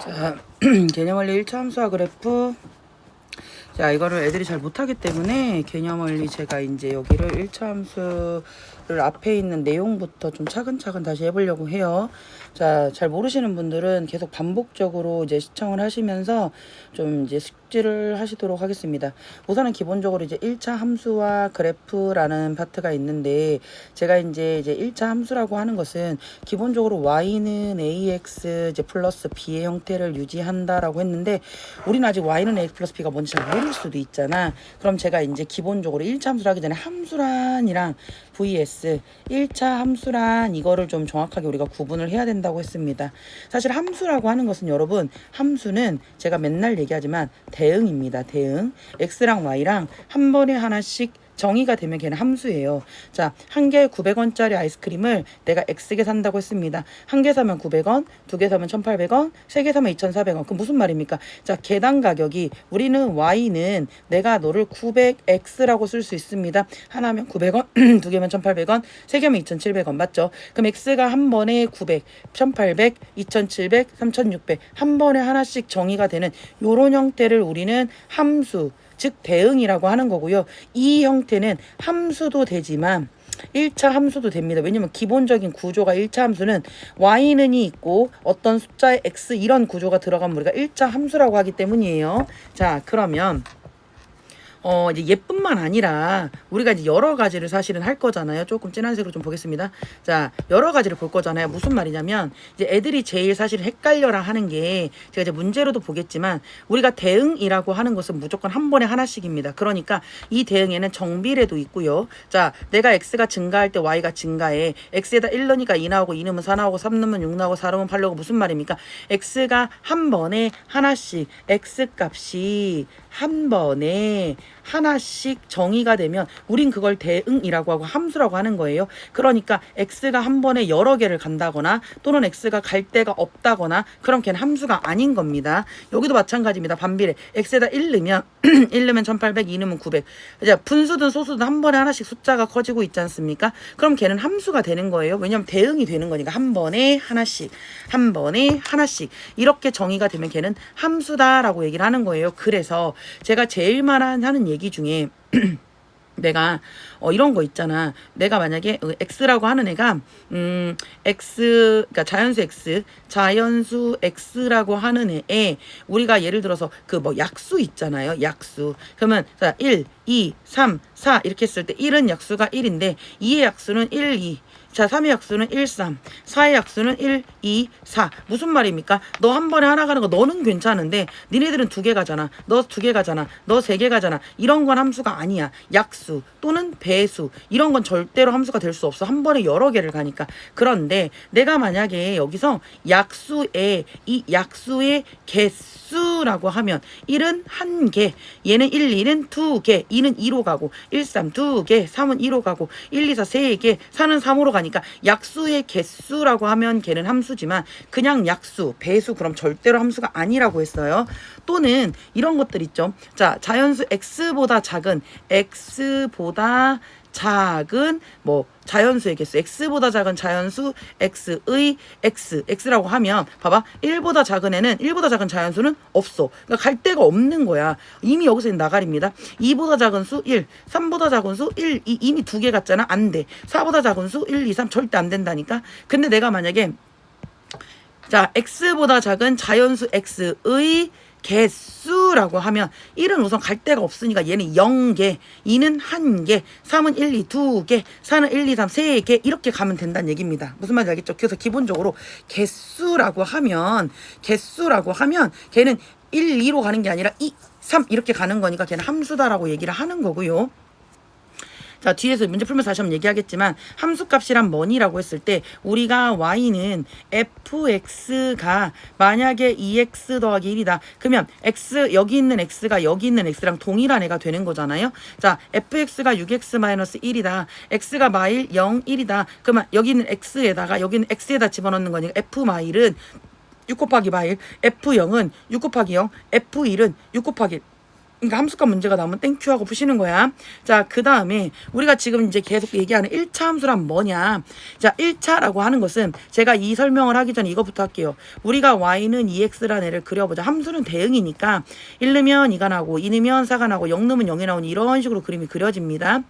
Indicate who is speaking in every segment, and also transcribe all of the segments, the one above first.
Speaker 1: 자, 개념원리 1차 함수와 그래프. 자, 이거를 애들이 잘 못하기 때문에 개념원리 제가 이제 여기를 1차 함수를 앞에 있는 내용부터 좀 차근차근 다시 해보려고 해요. 자, 잘 모르시는 분들은 계속 반복적으로 이제 시청을 하시면서 좀 이제 숙지를 하시도록 하겠습니다. 우선은 기본적으로 이제 1차 함수와 그래프라는 파트가 있는데, 제가 이제 1차 함수라고 하는 것은 기본적으로 y는 ax 이제 플러스 b의 형태를 유지한다라고 했는데, 우리는 아직 y는 ax 플러스 b가 뭔지 잘 모를 수도 있잖아. 그럼 제가 이제 기본적으로 1차 함수를 하기 전에 함수란이랑 vs 1차 함수란 이거를 좀 정확하게 우리가 구분을 해야 된다고 했습니다. 사실 함수라고 하는 것은 여러분, 함수는 제가 맨날 얘기하지만 대응입니다. 대응. x랑 y랑 한 번에 하나씩 정의가 되면 걔는 함수예요. 자, 한 개에 900원짜리 아이스크림을 내가 X개 산다고 했습니다. 한 개 사면 900원, 두 개 사면 1,800원, 세 개 사면 2,400원. 그럼 무슨 말입니까? 자, 개당 가격이 우리는 Y는 내가 너를 900X라고 쓸 수 있습니다. 하나면 900원, 두 개면 1,800원, 세 개면 2,700원. 맞죠? 그럼 X가 한 번에 900, 1,800, 2,700, 3,600 한 번에 하나씩 정의가 되는 요런 형태를 우리는 함수, 즉 대응이라고 하는 거고요. 이 형태는 함수도 되지만 1차 함수도 됩니다. 왜냐면 기본적인 구조가 1차 함수는 y는이 있고 어떤 숫자의 x 이런 구조가 들어가면 우리가 1차 함수라고 하기 때문이에요. 자, 그러면 이제 얘뿐만 아니라 우리가 이제 여러 가지를 사실은 할 거잖아요. 조금 진한 색으로 좀 보겠습니다. 자, 여러 가지를 볼 거잖아요. 무슨 말이냐면 이제 애들이 제일 사실 헷갈려라 하는 게, 제가 이제 문제로도 보겠지만 우리가 대응이라고 하는 것은 무조건 한 번에 하나씩입니다. 그러니까 이 대응에는 정비례도 있고요. 자, 내가 x가 증가할 때 y가 증가해. x에다 1 넣으니까 2 나오고 2 넣으면 4 나오고 3 넣으면 6 나오고 4 넣으면 8 나오고 무슨 말입니까? x가 한 번에 하나씩, x 값이 한 번에 하나씩 정의가 되면 우린 그걸 대응이라고 하고 함수라고 하는 거예요. 그러니까 x가 한 번에 여러 개를 간다거나 또는 x가 갈 데가 없다거나 그럼 걔는 함수가 아닌 겁니다. 여기도 마찬가지입니다. 반비례. x에다 1 넣으면 1 넣으면 1800, 2 넣으면 900. 이제 분수든 소수든 한 번에 하나씩 숫자가 커지고 있지 않습니까? 그럼 걔는 함수가 되는 거예요. 왜냐면 대응이 되는 거니까 한 번에 하나씩, 한 번에 하나씩 이렇게 정의가 되면 걔는 함수다라고 얘기를 하는 거예요. 그래서 제가 제일 하는 얘기 중에 내가 이런 거 있잖아. 내가 만약에 x라고 하는 애가 x, 그러니까 자연수 x라고 하는 애에 우리가 예를 들어서 그 뭐 약수 있잖아요. 약수. 그러면 자, 1, 2, 3, 4 이렇게 했을 때 1은 약수가 1인데 2의 약수는 1, 2. 자, 3의 약수는 1, 3, 4의 약수는 1, 2, 4. 무슨 말입니까? 너 한 번에 하나 가는 거 너는 괜찮은데 니네들은 두 개 가잖아. 너 두 개 가잖아. 너 세 개 가잖아. 이런 건 함수가 아니야. 약수 또는 배수 이런 건 절대로 함수가 될 수 없어. 한 번에 여러 개를 가니까. 그런데 내가 만약에 여기서 이 약수의 개수라고 하면 1은 한 개, 얘는 1, 2는 두 개, 2는 2로 가고 1, 3 두 개, 3은 2로 가고 1, 2, 4 세 개, 4는 3으로 가니까 약수의 개수라고 하면 걔는 함수지만 그냥 약수, 배수 그럼 절대로 함수가 아니라고 했어요. 또는 이런 것들 있죠. 자, 자연수 x보다 작은 뭐 자연수의 개수 x보다 작은 자연수 x의 x라고 하면 봐봐, 1보다 작은 애는 1보다 작은 자연수는 없어. 그러니까 갈 데가 없는 거야. 이미 여기서 나가리입니다. 2보다 작은 수 1, 3보다 작은 수 1, 2 이미 두 개 갔잖아. 안 돼. 4보다 작은 수 1, 2, 3 절대 안 된다니까. 근데 내가 만약에 자, x보다 작은 자연수 x의 개수라고 하면 1은 우선 갈 데가 없으니까 얘는 0개, 2는 1개, 3은 1, 2, 2개, 4는 1, 2, 3, 3개 이렇게 가면 된다는 얘기입니다. 무슨 말인지 알겠죠? 그래서 기본적으로 개수라고 하면 걔는 1, 2로 가는 게 아니라 2, 3 이렇게 가는 거니까 걔는 함수다라고 얘기를 하는 거고요. 자, 뒤에서 문제 풀면서 다시 한번 얘기하겠지만 함수값이란 뭐니라고 했을 때 우리가 y는 fx가 만약에 2x 더하기 1이다. 그러면 x 여기 있는 x가 여기 있는 x랑 동일한 애가 되는 거잖아요. 자, fx가 6x-1이다. x가 마일 0, 1이다. 그러면 여기 있는 x에다가 여기는 x에다 집어넣는 거니까 f 마일은 6 곱하기 마일, f0은 6 곱하기 0, f1은 6 곱하기 1. 그러니까 함수값 문제가 나오면 땡큐 하고 푸시는 거야. 자, 그 다음에 우리가 지금 이제 계속 얘기하는 1차 함수란 뭐냐. 자, 1차라고 하는 것은 제가 이 설명을 하기 전에 이거부터 할게요. 우리가 y는 2x라는 애를 그려보자. 함수는 대응이니까 1 넣으면 2가 나고 2 넣으면 4가 나고 0 넣으면 0이 나오니 이런 식으로 그림이 그려집니다.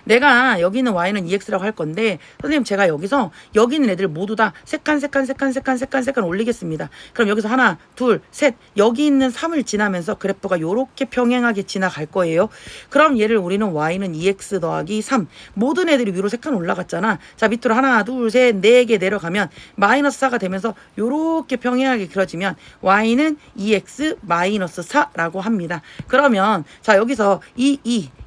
Speaker 1: 내가 여기는 y는 2x라고 할 건데 선생님 제가 여기서 여기 있는 애들 모두 다 세 칸 올리겠습니다. 그럼 여기서 하나 둘 셋 여기 있는 3을 지나면서 그래프가 요렇게 평행하게 지나갈 거예요. 그럼 얘를 우리는 y는 2x 더하기 3 모든 애들이 위로 3칸 올라갔잖아. 자 밑으로 하나 둘 셋 네 개 내려가면 마이너스 4가 되면서 요렇게 평행하게 그려지면 y는 2x 마이너스 4라고 합니다. 그러면 자 여기서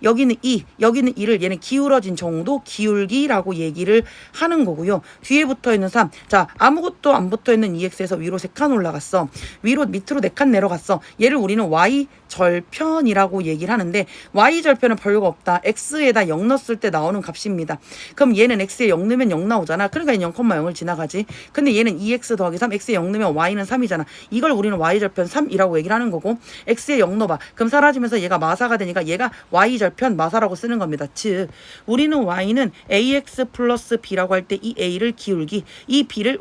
Speaker 1: 여기는 2 여기는 2를 얘는 기울어진 정도 기울기라고 얘기를 하는 거고요. 뒤에 붙어있는 3 자 아무것도 안 붙어있는 2x에서 위로 3칸 올라갔어. 위로 밑으로 4칸 내려갔어. 얘를 우리는 y절편이라고 얘기를 하는데 y절편은 별거 없다. x에다 0 넣었을 때 나오는 값입니다. 그럼 얘는 x에 0 넣으면 0 나오잖아. 그러니까 얘는 0,0을 지나가지. 근데 얘는 2x 더하기 3 x에 0 넣으면 y는 3이잖아. 이걸 우리는 y절편 3이라고 얘기를 하는 거고 x에 0 넣어봐. 그럼 사라지면서 얘가 마사가 되니까 얘가 y절편 마사라고 쓰는 겁니다. 즉 우리는 y는 ax 플러스 b라고 할 때 이 a를 기울기 이 b를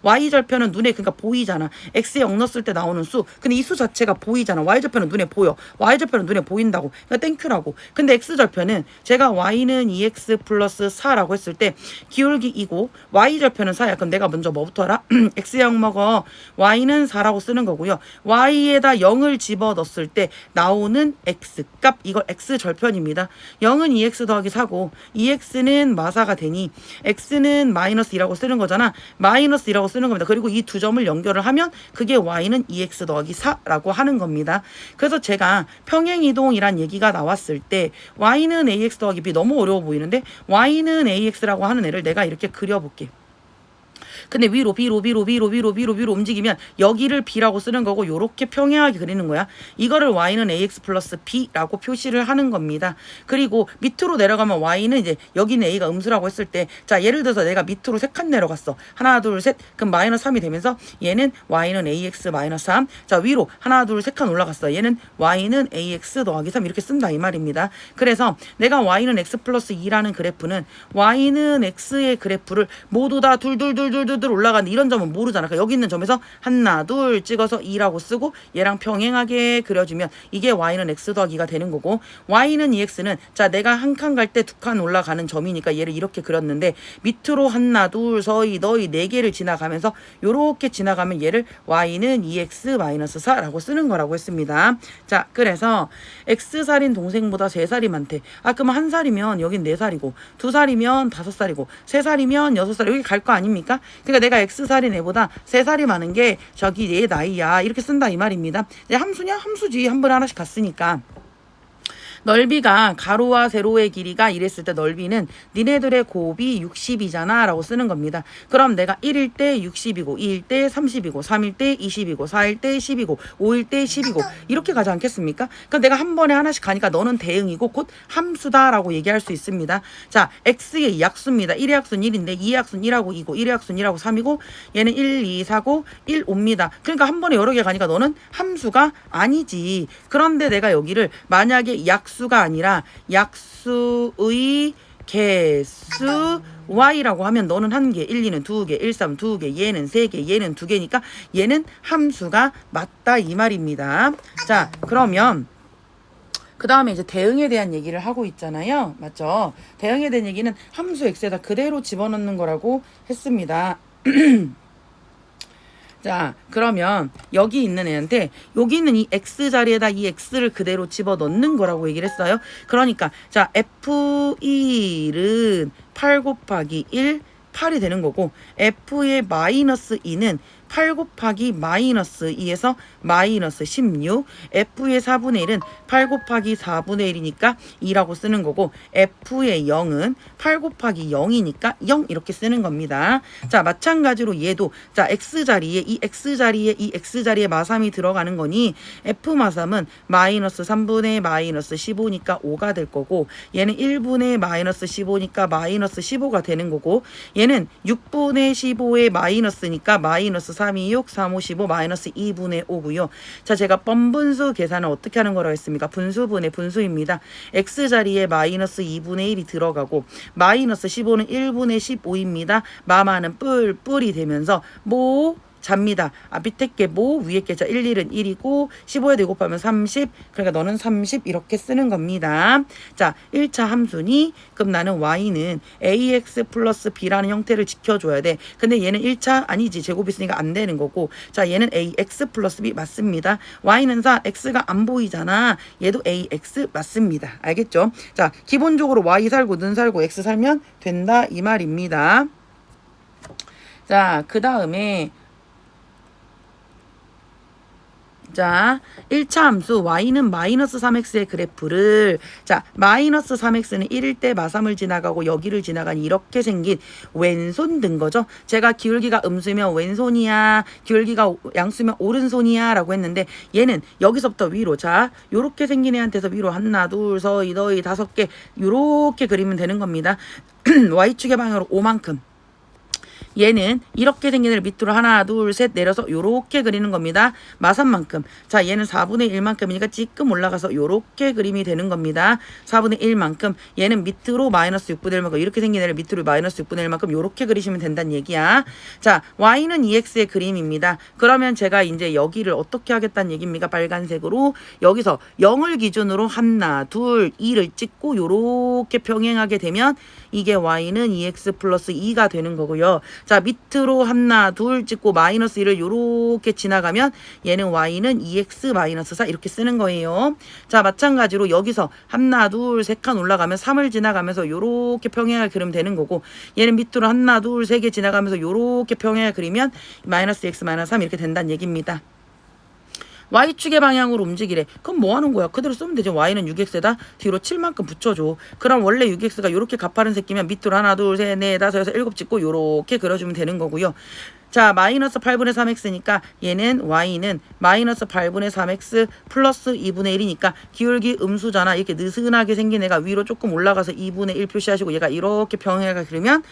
Speaker 1: y절편은 눈에 그러니까 보이잖아. x에 0 넣었을 때 나오는 수. 근데 이 수 자체가 보이잖아. y절편은 눈에 보여. y절편은 눈에 보인다고. 그러니까 땡큐라고. 근데 x절편은 제가 y는 2x 플러스 4라고 했을 때 기울기 2고 y절편은 4야. 그럼 내가 먼저 뭐부터 알아? x에 0 먹어. y는 4라고 쓰는 거고요. y에다 0을 집어넣었을 때 나오는 x값 이걸 x절편입니다. 0은 2x 더하기 4고 2x는 마사가 되니 x는 마이너스 2라고 쓰는 거잖아. 마이너스 2라고 쓰는 겁니다. 그리고 이 두 점을 연결을 하면 그게 y는 2x 더하기 4라고 하는 겁니다. 그래서 제가 평행이동이란 얘기가 나왔을 때 y는 ax 더하기 b 너무 어려워 보이는데 y는 ax라고 하는 애를 내가 이렇게 그려볼게. 근데 위로 움직이면 여기를 b라고 쓰는 거고 요렇게 평행하게 그리는 거야. 이거를 y는 ax 플러스 b라고 표시를 하는 겁니다. 그리고 밑으로 내려가면 y는 이제 여기는 a가 음수라고 했을 때 자 예를 들어서 내가 밑으로 3칸 내려갔어. 하나 둘 셋 그럼 마이너스 3이 되면서 얘는 y는 ax 마이너스 3 자 위로 하나 둘 3칸 올라갔어. 얘는 y는 ax 더하기 3 이렇게 쓴다 이 말입니다. 그래서 내가 y는 x 플러스 2라는 그래프는 y는 x의 그래프를 모두 다 둘둘둘둘둘 올라가는 이런 점은 모르잖아. 그러니까 여기 있는 점에서 하나 둘 찍어서 2라고 쓰고 얘랑 평행하게 그려주면 이게 y는 x 더하기가 되는 거고 y는 2x는 자 내가 한 칸 갈 때 2칸 올라가는 점이니까 얘를 이렇게 그렸는데 밑으로 하나 둘 서희 너희 4개를 지나가면서 요렇게 지나가면 얘를 y는 2x 마이너스 4라고 쓰는 거라고 했습니다. 자 그래서 x살인 동생보다 3살이 많대. 아 그러면 1살이면 여긴 4살이고 2살이면 5살이고 3살이면 6살 여기 갈 거 아닙니까? 그러니까 내가 x살인 애보다 3살이 많은 게 저기 내 나이야 이렇게 쓴다 이 말입니다. 이제 함수냐? 함수지. 한 번에 하나씩 갔으니까. 넓이가 가로와 세로의 길이가 이랬을 때 넓이는 니네들의 곱이 60이잖아 라고 쓰는 겁니다. 그럼 내가 1일 때 60이고 2일 때 30이고 3일 때 20이고 4일 때 10이고 5일 때 10이고 이렇게 가지 않겠습니까? 그럼 내가 한 번에 하나씩 가니까 너는 대응이고 곧 함수다 라고 얘기할 수 있습니다. 자 x의 약수입니다. 1의 약수는 1인데 2의 약수는 1하고 2고 1의 약수는 1하고 3이고 얘는 1, 2, 4고 1, 5입니다. 그러니까 한 번에 여러 개 가니까 너는 함수가 아니지. 그런데 내가 여기를 만약에 약수가 아니라 약수의 개수 y라고 하면 너는 1개, 1, 2는 2개, 1, 3, 2개, 얘는 3개, 얘는 2개니까 얘는 함수가 맞다 이 말입니다. 자 그러면 그 다음에 이제 대응에 대한 얘기를 하고 있잖아요. 맞죠? 대응에 대한 얘기는 함수 x에다 그대로 집어넣는 거라고 했습니다. 자 그러면 여기 있는 애한테 여기 있는 이 x 자리에다 이 x를 그대로 집어넣는 거라고 얘기를 했어요. 그러니까 자 f1은 8 곱하기 1 8이 되는 거고 f의 마이너스 2는 8 곱하기 마이너스 2에서 마이너스 16 f의 4분의 1은 8 곱하기 4분의 1이니까 2라고 쓰는 거고 f의 0은 8 곱하기 0이니까 0 이렇게 쓰는 겁니다. 자 마찬가지로 얘도 자 x자리에 이 x자리에 마삼이 들어가는 거니 f 마삼은 마이너스 3분의 마이너스 15니까 5가 될 거고 얘는 1분의 마이너스 15니까 마이너스 15가 되는 거고 얘는 얘는 6분의 15의 마이너스니까 마이너스 3, 2, 6, 3, 5, 15 마이너스 2분의 5고요. 자, 제가 뻔분수 계산을 어떻게 하는 거라고 했습니까? 분수분의 분수입니다. x자리에 마이너스 2분의 1이 들어가고 마이너스 15는 1분의 15입니다. 마마는 뿔이 되면서 잡니다. 밑에 게 위에 게 1, 1은 1이고 15에 대고 곱하면 30. 그러니까 너는 30 이렇게 쓰는 겁니다. 자, 1차 함수니 그럼 나는 y는 ax 플러스 b라는 형태를 지켜줘야 돼. 근데 얘는 1차 아니지. 제곱 있으니까 안 되는 거고. 자, 얘는 ax 플러스 b 맞습니다. y는 4, x가 안 보이잖아. 얘도 ax 맞습니다. 알겠죠? 자, 기본적으로 y 살고 는 살고 x 살면 된다 이 말입니다. 자, 그 다음에 자, 1차 함수 y는 마이너스 3x의 그래프를 자, 마이너스 3x는 1일 때 마3을 지나가고 여기를 지나간 이렇게 생긴 왼손 든 거죠. 제가 기울기가 음수면 왼손이야, 기울기가 양수면 오른손이야 라고 했는데 얘는 여기서부터 위로 자, 요렇게 생긴 애한테서 위로 하나, 둘, 서희, 너희 5개 요렇게 그리면 되는 겁니다. y축의 방향으로 5만큼. 얘는 이렇게 생긴 애를 밑으로 하나 둘 셋 내려서 요렇게 그리는 겁니다. 마산만큼. 자, 얘는 4분의 1만큼이니까 찌끔 올라가서 요렇게 그림이 되는 겁니다. 4분의 1만큼. 얘는 밑으로 마이너스 6분의 1만큼. 이렇게 생긴 애를 밑으로 마이너스 6분의 1만큼 요렇게 그리시면 된다는 얘기야. 자, y는 2x의 그림입니다. 그러면 제가 이제 여기를 어떻게 하겠다는 얘기입니까? 빨간색으로. 여기서 0을 기준으로 하나 둘 2를 찍고 요렇게 병행하게 되면 이게 y는 2x 플러스 2가 되는 거고요. 자, 밑으로 하나 둘 찍고 마이너스 1을 요렇게 지나가면 얘는 y는 2x 마이너스 4 이렇게 쓰는 거예요. 자, 마찬가지로 여기서 하나 둘 세 칸 올라가면 3을 지나가면서 요렇게 평행을 그리면 되는 거고 얘는 밑으로 하나 둘 세 개 지나가면서 요렇게 평행을 그리면 마이너스 x 마이너스 3 이렇게 된다는 얘기입니다. y축의 방향으로 움직이래. 그럼 뭐 하는 거야? 그대로 쓰면 되죠. y는 6x에다 뒤로 7만큼 붙여줘. 그럼 원래 6x가 이렇게 가파른 새끼면 밑으로 하나 둘 셋 넷 다섯 여섯 일곱 찍고 요렇게 그려주면 되는 거고요. 자, 마이너스 8분의 3x니까 얘는 y는 마이너스 8분의 3x 플러스 2분의 1이니까 기울기 음수잖아. 이렇게 느슨하게 생긴 애가 위로 조금 올라가서 2분의 1 표시하시고 얘가 이렇게 병행을 그리면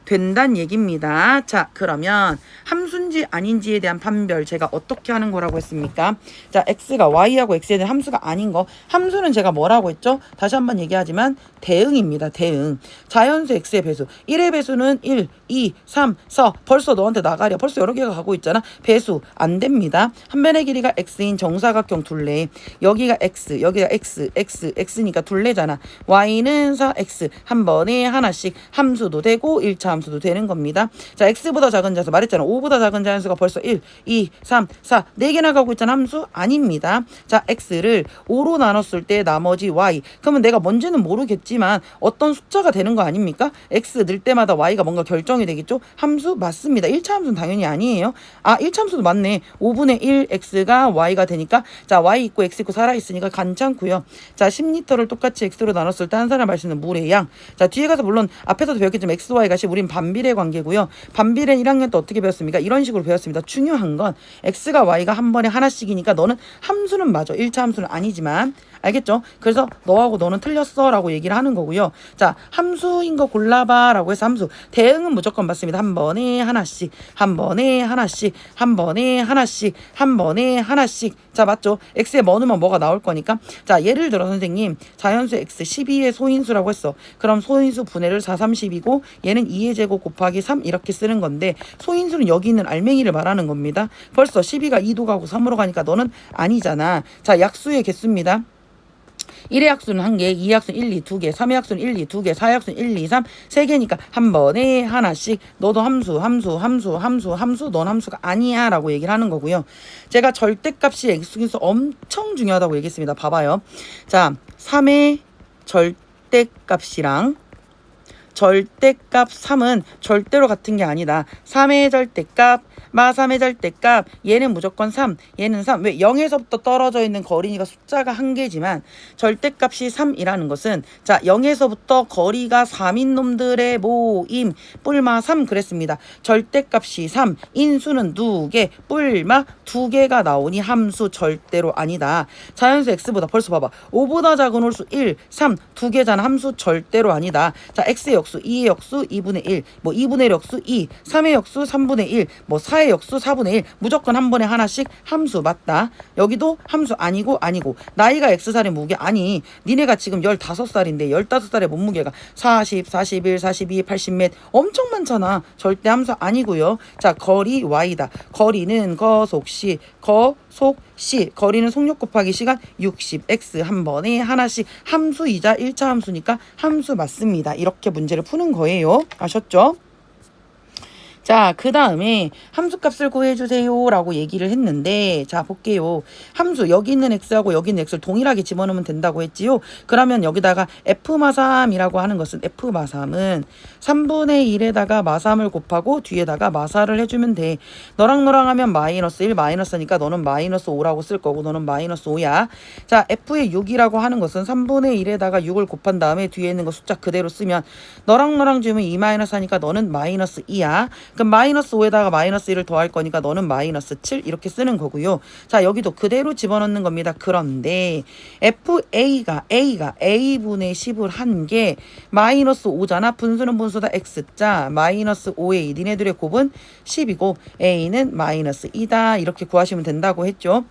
Speaker 1: 된다는 얘기입니다. 자, 그러면 함수인지 아닌지에 대한 판별 제가 어떻게 하는 거라고 했습니까? 자, x가 y하고 x에 대한 함수가 아닌 거. 함수는 제가 뭐라고 했죠? 다시 한번 얘기하지만 대응입니다. 대응. 자연수 x의 배수. 1의 배수는 1, 2, 3, 4. 벌써 너한테 나가랴. 벌써 여러 개가 가고 있잖아. 배수 안 됩니다. 한 변의 길이가 x인 정사각형 둘레. 여기가 x, 여기가 x, x, x니까 둘레잖아. y는 4x. 한 번에 하나씩 함수도 되고 1차 함수도 되는 겁니다. 자, x보다 작은 자수 말했잖아. 5보다 작은 자연수가 벌써 1, 2, 3, 4 4개나 가고 있잖아. 함수 아닙니다. 자, x를 5로 나눴을 때 나머지 y. 그러면 내가 뭔지는 모르겠지만 어떤 숫자가 되는 거 아닙니까? x 늘 때마다 y가 뭔가 결정이 되겠죠? 함수 맞습니다. 1차 함수는 당연히 아니에요. 1차 함수도 맞네. 5분의 1 x가 y가 되니까 자, y 있고 x 있고 살아있으니까 괜찮고요. 자, 10리터를 똑같이 x로 나눴을 때 한 사람 할 수 있는 물의 양. 자, 뒤에 가서 물론 앞에서도 배웠겠지만 x, y가 우린 반비례 관계고요. 반비례 1학년 때 어떻게 배웠습니까? 이런 식으로 배웠습니다. 중요한 건 x가 y가 한 번에 하나씩이니까 너는 함수는 맞아. 1차 함수는 아니지만 알겠죠? 그래서 너하고 너는 틀렸어 라고 얘기를 하는 거고요. 자, 함수인 거 골라봐 라고 해서 함수. 대응은 무조건 맞습니다. 한 번에 하나씩, 한 번에 하나씩, 한 번에 하나씩, 한 번에 하나씩. 자, 맞죠? x에 뭐 넣으면 뭐가 나올 거니까. 자, 예를 들어 선생님 자연수 x 12의 소인수라고 했어. 그럼 소인수 분해를 4, 30이고 얘는 2의 제곱 곱하기 3 이렇게 쓰는 건데 소인수는 여기 있는 알맹이를 말하는 겁니다. 벌써 12가 2도 가고 3으로 가니까 너는 아니잖아. 자, 약수의 개수입니다. 1의 약수는 1개, 2의 약수는 1, 2, 2개, 3의 약수는 1, 2, 2개, 4의 약수는 1, 2, 3, 3개니까 한 번에 하나씩. 너도 함수, 넌 함수가 아니야 라고 얘기를 하는 거고요. 제가 절대값이 x수인수 엄청 중요하다고 얘기했습니다. 봐봐요. 자, 3의 절대값이랑 절대값 3은 절대로 같은 게 아니다. 3의 절대값, 마3의 절대값, 얘는 무조건 3, 얘는 3. 왜? 0에서부터 떨어져 있는 거리가 숫자가 1개지만 절대값이 3이라는 것은 자, 0에서부터 거리가 3인 놈들의 모임, 뿔마 3 그랬습니다. 절대값이 3, 인수는 2개, 뿔마 2개가 나오니 함수 절대로 아니다. 자연수 x보다 벌써 봐봐. 5보다 작은 홀수 1, 3, 2개잖아. 함수 절대로 아니다. 자, x 역수 2의 역수 2분의 1, 뭐 2분의 1 역수 2, 3의 역수 3분의 1, 뭐 4의 역수 4분의 1. 무조건 한 번에 하나씩 함수 맞다. 여기도 함수 아니고 나이가 X살의 무게 아니 니네가 지금 15살인데 15살의 몸무게가 40, 41, 42, 80몇 엄청 많잖아. 절대 함수 아니고요. 자, 거리 Y다. 거리는 거속시 거속시 거리는 속력 곱하기 시간 60 X 한 번에 하나씩 함수이자 1차 함수니까 함수 맞습니다. 이렇게 문제를 푸는 거예요. 아셨죠? 자, 그 다음에 함수값을 구해주세요 라고 얘기를 했는데, 자, 볼게요. 함수, 여기 있는 x하고 여기 있는 x를 동일하게 집어넣으면 된다고 했지요. 그러면 여기다가 f마3이라고 하는 것은, f마3은 3분의 1에다가 마3을 곱하고 뒤에다가 마4를 해주면 돼. 너랑 하면 마이너스 1, 마이너스니까 너는 마이너스 5라고 쓸 거고 너는 마이너스 5야. 자, f의 6이라고 하는 것은 3분의 1에다가 6을 곱한 다음에 뒤에 있는 거 숫자 그대로 쓰면 너랑 주면 2 마이너스 하니까 너는 마이너스 2야. 그럼 마이너스 5에다가 마이너스 1을 더할 거니까 너는 마이너스 7 이렇게 쓰는 거고요. 자, 여기도 그대로 집어넣는 겁니다. 그런데 A가 A분의 10을 한 게 마이너스 5잖아. 분수는 분수다. X자 마이너스 5A 니네들의 곱은 10이고 A는 마이너스 2다. 이렇게 구하시면 된다고 했죠.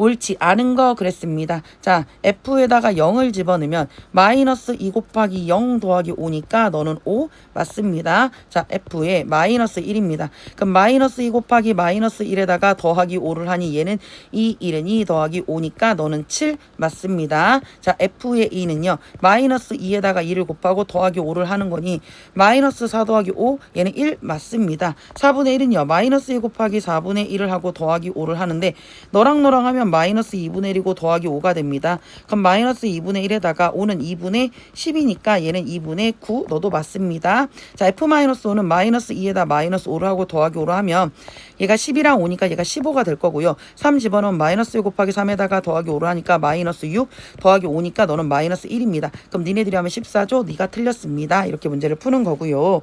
Speaker 1: 옳지 않은 거 그랬습니다. 자, F에다가 0을 집어넣으면 마이너스 2 곱하기 0 더하기 5니까 너는 5 맞습니다. 자, F에 마이너스 1입니다. 그럼 마이너스 2 곱하기 마이너스 1에다가 더하기 5를 하니 얘는 2, 1은 2 더하기 5니까 너는 7 맞습니다. 자, F의 2는요. 마이너스 2에다가 2를 곱하고 더하기 5를 하는 거니 마이너스 4 더하기 5 얘는 1 맞습니다. 4분의 1은요. 마이너스 2 곱하기 4분의 1을 하고 더하기 5를 하는데 너랑 하면 마이너스 2분의 1이고 더하기 5가 됩니다. 그럼 마이너스 2분의 1에다가 5는 2분의 10이니까 얘는 2분의 9 너도 맞습니다. 자, F-5는 마이너스 2에다 마이너스 5를 하고 더하기 5를 하면 얘가 10이랑 5니까 얘가 15가 될 거고요. 3 집어넣으면 마이너스 1 곱하기 3에다가 더하기 5를 하니까 마이너스 6 더하기 5니까 너는 마이너스 1입니다. 그럼 니네들이 하면 14죠? 네가 틀렸습니다. 이렇게 문제를 푸는 거고요.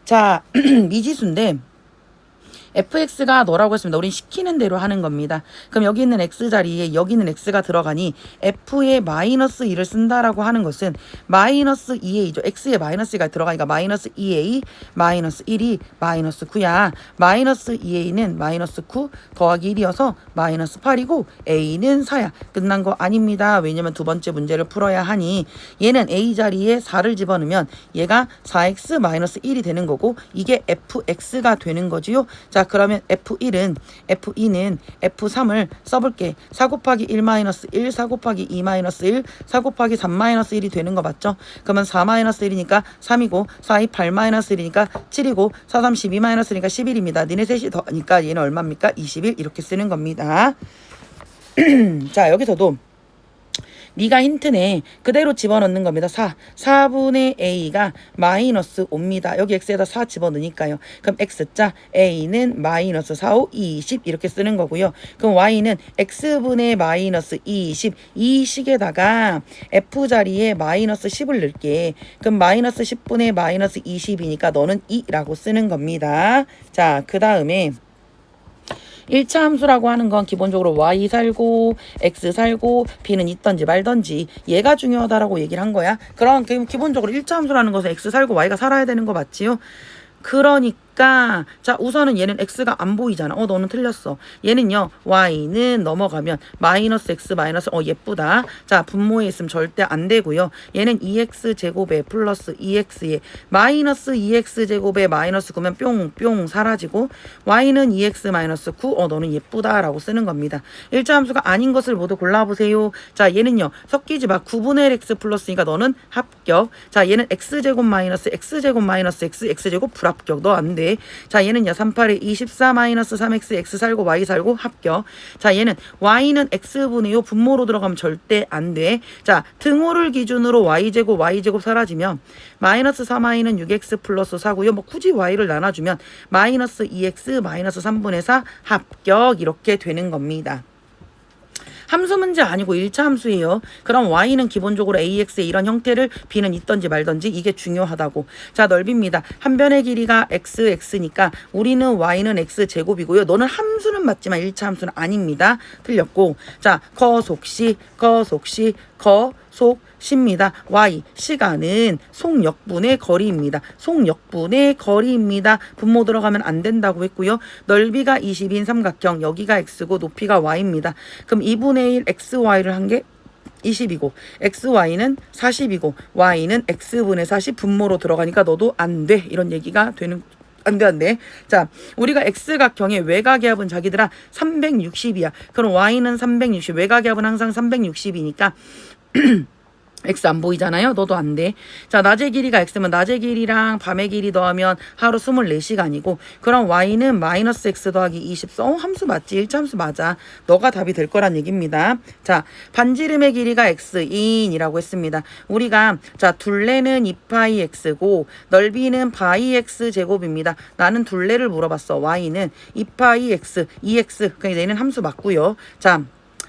Speaker 1: 자, 미지수인데 fx가 너라고 했습니다. 우린 시키는 대로 하는 겁니다. 그럼 여기 있는 x 자리에 여기 있는 x가 들어가니 f에 마이너스 2를 쓴다라고 하는 것은 마이너스 2a죠. x에 마이너스 2가 들어가니까 마이너스 2a 마이너스 1이 마이너스 9야. 마이너스 2a는 마이너스 9 더하기 1이어서 마이너스 8이고 a는 4야. 끝난 거 아닙니다. 왜냐면 두 번째 문제를 풀어야 하니 얘는 a 자리에 4를 집어넣으면 얘가 4x 마이너스 1이 되는 거고 이게 fx가 되는 거지요. 자, 그러면 F1은 F2는 F3을 써볼게. 4 곱하기 1 마이너스 1, 4 곱하기 2 마이너스 1, 4 곱하기 3 마이너스 1이 되는 거 맞죠? 그러면 4 마이너스 1이니까 3이고 4, 2, 8 마이너스 1이니까 7이고 4, 3, 12 마이너스 1이니까 11입니다. 니네 셋이 더니까 얘는 얼마입니까? 21 이렇게 쓰는 겁니다. 자, 여기서도 네가 힌트네. 그대로 집어넣는 겁니다. 4분의 a가 마이너스 5입니다. 여기 x에다 4 집어넣으니까요. 그럼 x자 a는 마이너스 4, 5, 20 이렇게 쓰는 거고요. 그럼 y는 x분의 마이너스 20 이 식에다가 f 자리에 마이너스 10을 넣을게. 그럼 마이너스 10분의 마이너스 20이니까 너는 2라고 쓰는 겁니다. 자, 그 다음에 1차 함수라고 하는 건 기본적으로 y 살고 x 살고 b는 있던지 말던지 얘가 중요하다라고 얘기를 한 거야. 그럼 기본적으로 1차 함수라는 것은 x 살고 y가 살아야 되는 거 맞지요? 그러니까 자, 우선은 얘는 x가 안 보이잖아. 너는 틀렸어. 얘는요 y는 넘어가면 마이너스 x 마이너스 예쁘다. 자, 분모에 있으면 절대 안 되고요. 얘는 2x 제곱에 플러스 2x에 마이너스 2x 제곱에 마이너스 9면 뿅뿅 사라지고 y는 2x 마이너스 9 너는 예쁘다라고 쓰는 겁니다. 1차 함수가 아닌 것을 모두 골라보세요. 자, 얘는요 섞이지 마. 9분의 1 x 플러스니까 너는 합격. 자, 얘는 x제곱 마이너스 x제곱 마이너스 x제곱 불합격. 너 안 돼. 자, 얘는요 38에 24 마이너스 3x x 살고 y 살고 합격. 자, 얘는 y는 x분의 분모로 들어가면 절대 안 돼. 자, 등호를 기준으로 y제곱 사라지면 마이너스 3y는 6x 플러스 4고요. 뭐 굳이 y를 나눠주면 마이너스 2x 마이너스 3분의 4 합격 이렇게 되는 겁니다. 함수 문제 아니고 1차 함수예요. 그럼 y는 기본적으로 ax의 이런 형태를 b는 있던지 말던지 이게 중요하다고. 자, 넓입니다. 한 변의 길이가 x니까 우리는 y는 x제곱이고요. 너는 함수는 맞지만 1차 함수는 아닙니다. 틀렸고. 자, 거속시 C입니다. Y, 시간은 속역분의 거리입니다. 속역분의 거리입니다. 분모 들어가면 안 된다고 했고요. 넓이가 20인 삼각형, 여기가 X고 높이가 Y입니다. 그럼 2분의 1 XY를 한 게 20이고 XY는 40이고 Y는 X분의 40 분모로 들어가니까 너도 안 돼. 이런 얘기가 되는 안 돼. 자, 우리가 X각형의 외곽의 합은 자기들아 360이야. 그럼 Y는 360, 외곽의 합은 항상 360이니까 X 안 보이잖아요. 너도 안 돼. 자, 낮의 길이가 X면 낮의 길이랑 밤의 길이 더하면 하루 24시간이고 그럼 Y는 마이너스 X 더하기 20. 함수 맞지? 일차함수 맞아. 너가 답이 될 거란 얘기입니다. 자, 반지름의 길이가 X인이라고 했습니다. 우리가 자, 둘레는 2파이 X고 넓이는 파이 X 제곱입니다. 나는 둘레를 물어봤어. Y는 2파이 X, 2X. 그러니까 얘는 함수 맞고요. 자,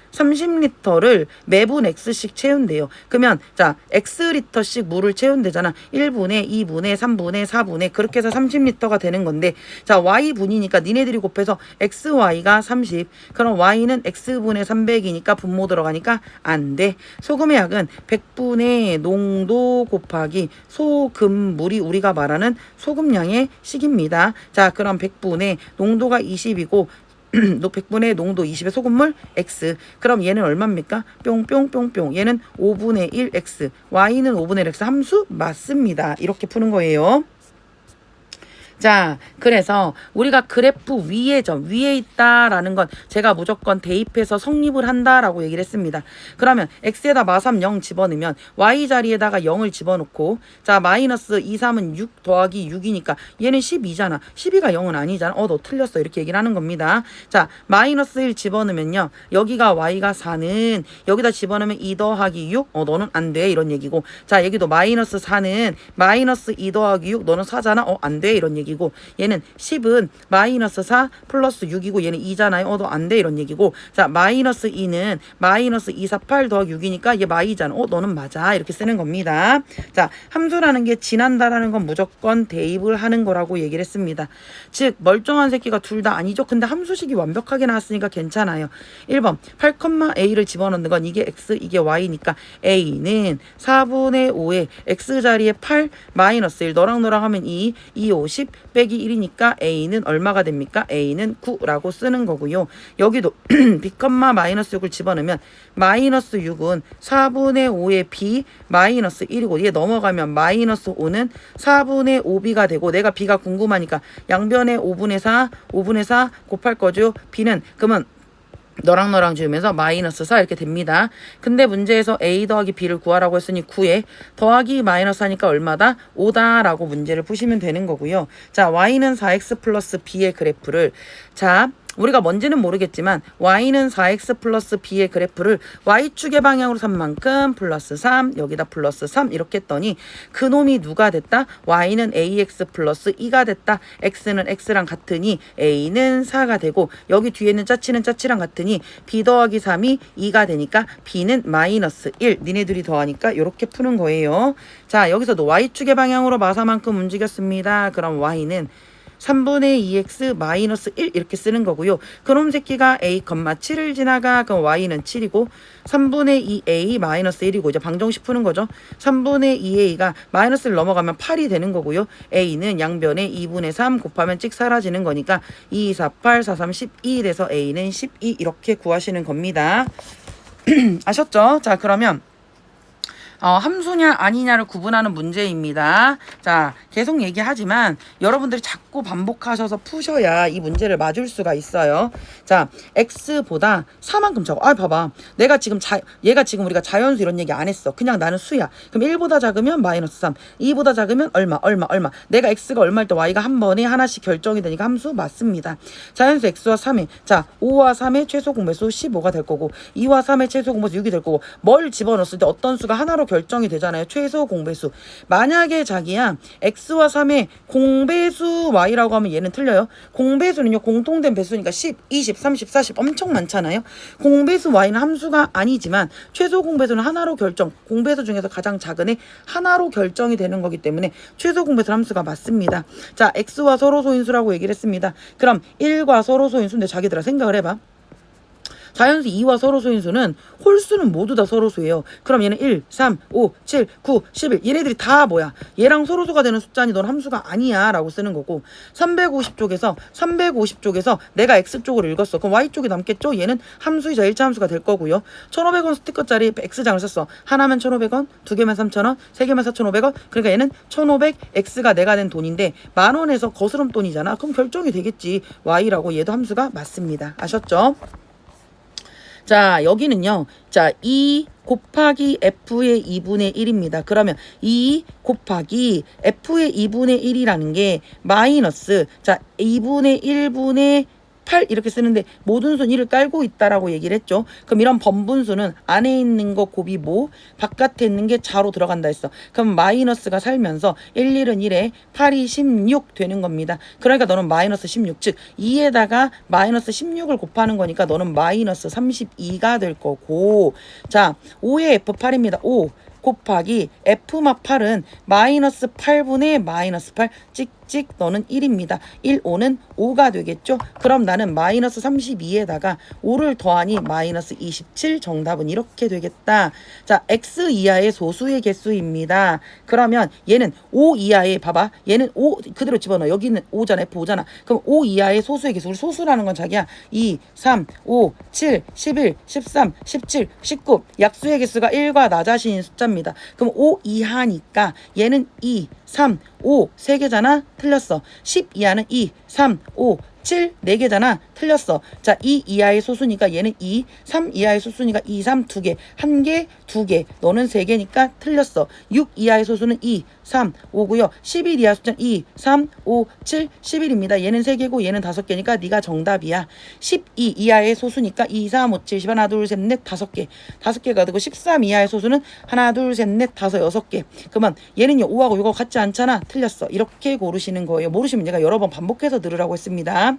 Speaker 1: 30리터를 매분 X씩 채운대요. 그러면 자, X리터씩 물을 채운대잖아. 1분에 2분에 3분에 4분에 그렇게 해서 30리터가 되는 건데 자, Y분이니까 니네들이 곱해서 XY가 30. 그럼 Y는 X분의 300이니까 분모 들어가니까 안 돼. 소금의 약은 100분의 농도 곱하기 소금물이 우리가 말하는 소금량의 식입니다. 자, 그럼 100분의 농도가 20이고 100분의 농도 20의 소금물 X. 그럼 얘는 얼마입니까? 뿅뿅뿅뿅. 얘는 5분의 1 X. Y는 5분의 1 X. 함수 맞습니다. 이렇게 푸는 거예요. 자, 그래서 우리가 그래프 위에 점, 위에 있다라는 건 제가 무조건 대입해서 성립을 한다라고 얘기를 했습니다. 그러면 x에다 마삼 0 집어넣으면 y 자리에다가 0을 집어넣고 자, 마이너스 2, 3은 6 더하기 6이니까 얘는 12잖아. 12가 0은 아니잖아. 너 틀렸어. 이렇게 얘기를 하는 겁니다. 자, 마이너스 1 집어넣으면요. 여기가 y가 4는 여기다 집어넣으면 2 더하기 6. 너는 안 돼. 이런 얘기고. 자, 여기도 마이너스 4는 마이너스 2 더하기 6. 너는 4잖아. 안 돼. 이런 얘기. 이고 얘는 10은 마이너스 4 플러스 6이고 얘는 2잖아요. 너 안 돼. 이런 얘기고 자, 마이너스 2는 마이너스 2, 4, 8 더하기 6이니까 얘 마이잖아. 너는 맞아. 이렇게 쓰는 겁니다. 자, 함수라는 게 지난다라는 건 무조건 대입을 하는 거라고 얘기를 했습니다. 즉 멀쩡한 새끼가 둘 다 아니죠. 근데 함수식이 완벽하게 나왔으니까 괜찮아요. 1번 8,a를 집어넣는 건 이게 x 이게 y니까 a는 4분의 5에 x 자리에 8 마이너스 1 너랑 하면 2 50 빼기 1이니까 a는 얼마가 됩니까? a는 9라고 쓰는 거고요. 여기도 b, 마이너스 6을 집어넣으면 마이너스 6은 4분의 5의 b 마이너스 1이고 얘 넘어가면 마이너스 5는 4분의 5b가 되고 내가 b가 궁금하니까 양변에 5분의 4 5분의 4 곱할 거죠. b는 그러면 너랑 지으면서 마이너스 4 이렇게 됩니다. 근데 문제에서 a 더하기 b를 구하라고 했으니 9에 더하기 마이너스 하니까 얼마다? 5다라고 문제를 푸시면 되는 거고요. 자, y는 4x 플러스 b의 그래프를 자, 우리가 뭔지는 모르겠지만 y는 4x 플러스 b의 그래프를 y축의 방향으로 산 만큼 플러스 3 여기다 플러스 3 이렇게 했더니 그놈이 누가 됐다? y는 ax 플러스 2가 됐다. x는 x랑 같으니 a는 4가 되고 여기 뒤에 있는 짜치는 짜치랑 같으니 b 더하기 3이 2가 되니까 b는 마이너스 1 니네들이 더하니까 이렇게 푸는 거예요. 자, 여기서도 y축의 방향으로 마사만큼 움직였습니다. 그럼 y는 3분의 2x 마이너스 1 이렇게 쓰는 거고요. 그럼 새끼가 a, 7을 지나가 그럼 y는 7이고 3분의 2a 마이너스 1이고 이제 방정식 푸는 거죠. 3분의 2a가 마이너스를 넘어가면 8이 되는 거고요. a는 양변에 2분의 3 곱하면 찍 사라지는 거니까 2, 4, 8, 4, 3, 12 돼서 a는 12 이렇게 구하시는 겁니다. 아셨죠? 자, 그러면 함수냐 아니냐를 구분하는 문제입니다. 자, 계속 얘기하지만 여러분들이 자꾸 반복하셔서 푸셔야 이 문제를 맞을 수가 있어요. 자, x보다 4만큼 적어. 봐봐. 얘가 지금 우리가 자연수 이런 얘기 안 했어. 그냥 나는 수야. 그럼 1보다 작으면 마이너스 3, 2보다 작으면 얼마. 내가 x가 얼마일 때 y가 한 번에 하나씩 결정이 되니까 함수 맞습니다. 자연수 x와 3의 자, 5와 3의 최소 공배수 15가 될 거고 2와 3의 최소 공배수 6이 될 거고 뭘 집어넣었을 때 어떤 수가 하나로 결정이 되잖아요. 최소 공배수. 만약에 자기야 x와 3의 공배수 y라고 하면 얘는 틀려요. 공배수는요 공통된 배수니까 10, 20, 30, 40 엄청 많잖아요. 공배수 y는 함수가 아니지만 최소 공배수는 하나로 결정. 공배수 중에서 가장 작은 애 하나로 결정이 되는 거기 때문에 최소 공배수 함수가 맞습니다. 자, x와 서로 소인수라고 얘기를 했습니다. 그럼 1과 서로 소인수인데 자기들아 생각을 해봐. 자연수 2와 서로소인수는 홀수는 모두 다 서로수예요. 그럼 얘는 1, 3, 5, 7, 9, 11 얘네들이 다 뭐야? 얘랑 서로수가 되는 숫자니 넌 함수가 아니야 라고 쓰는 거고 350쪽에서 내가 X쪽으로 읽었어. 그럼 Y쪽이 남겠죠? 얘는 함수이자 1차 함수가 될 거고요. 1,500원 스티커짜리 X장을 썼어. 하나면 1,500원, 두 개면 3,000원, 세 개면 4,500원. 그러니까 얘는 1,500X가 내가 낸 돈인데 10,000원에서 거스름 돈이잖아. 그럼 결정이 되겠지. Y라고 얘도 함수가 맞습니다. 아셨죠? 자, 여기는요. 자, 2 곱하기 F의 2분의 1입니다. 그러면 2 곱하기 F의 2분의 1이라는 게 마이너스 자 2분의 1분의 8 이렇게 쓰는데 모든 순 1을 깔고 있다라고 얘기를 했죠. 그럼 이런 번분수는 안에 있는 거 곱이 뭐 바깥에 있는 게 자로 들어간다 했어. 그럼 마이너스가 살면서 1, 1은 1에 8이 16 되는 겁니다. 그러니까 너는 마이너스 16 즉 2에다가 마이너스 16을 곱하는 거니까 너는 마이너스 32가 될 거고 자 5의 F8입니다. 5 곱하기 F마 8은 마이너스 8분의 마이너스 8 찍찍 너는 1입니다. 1, 5는 5가 되겠죠. 그럼 나는 마이너스 32에다가 5를 더하니 마이너스 27 정답은 이렇게 되겠다. 자 X 이하의 소수의 개수입니다. 그러면 얘는 5 이하의 봐봐 얘는 5 그대로 집어넣어. 여기는 5잖아 F5잖아. 그럼 5 이하의 소수의 개수 우리 소수라는 건 자기야 2, 3, 5, 7, 11, 13, 17, 19 약수의 개수가 1과 나 자신인 숫자입니다. 그럼 5 이하니까 얘는 2, 3, 5 3개잖아. 틀렸어. 10 이하는 2, 3, 5, 7 4개잖아. 틀렸어. 자, 2 이하의 소수니까 얘는 2, 3 이하의 소수니까 2, 3 2개. 1개, 2개. 너는 3개니까 틀렸어. 6 이하의 소수는 2, 3, 5고요. 11 이하 숫자는 2, 3, 5, 7, 11입니다. 얘는 3개고 얘는 5개니까 네가 정답이야. 12 이하의 소수니까 2, 3, 5, 7, 10 하나 둘 셋 넷 5개. 5개가 되고 13 이하의 소수는 하나 둘 셋 넷 5, 6개. 그러면 얘는요 5하고 6하고 같지 않잖아. 틀렸어. 이렇게 고르시는 거예요. 모르시면 제가 여러 번 반복해서 들으라고 했습니다.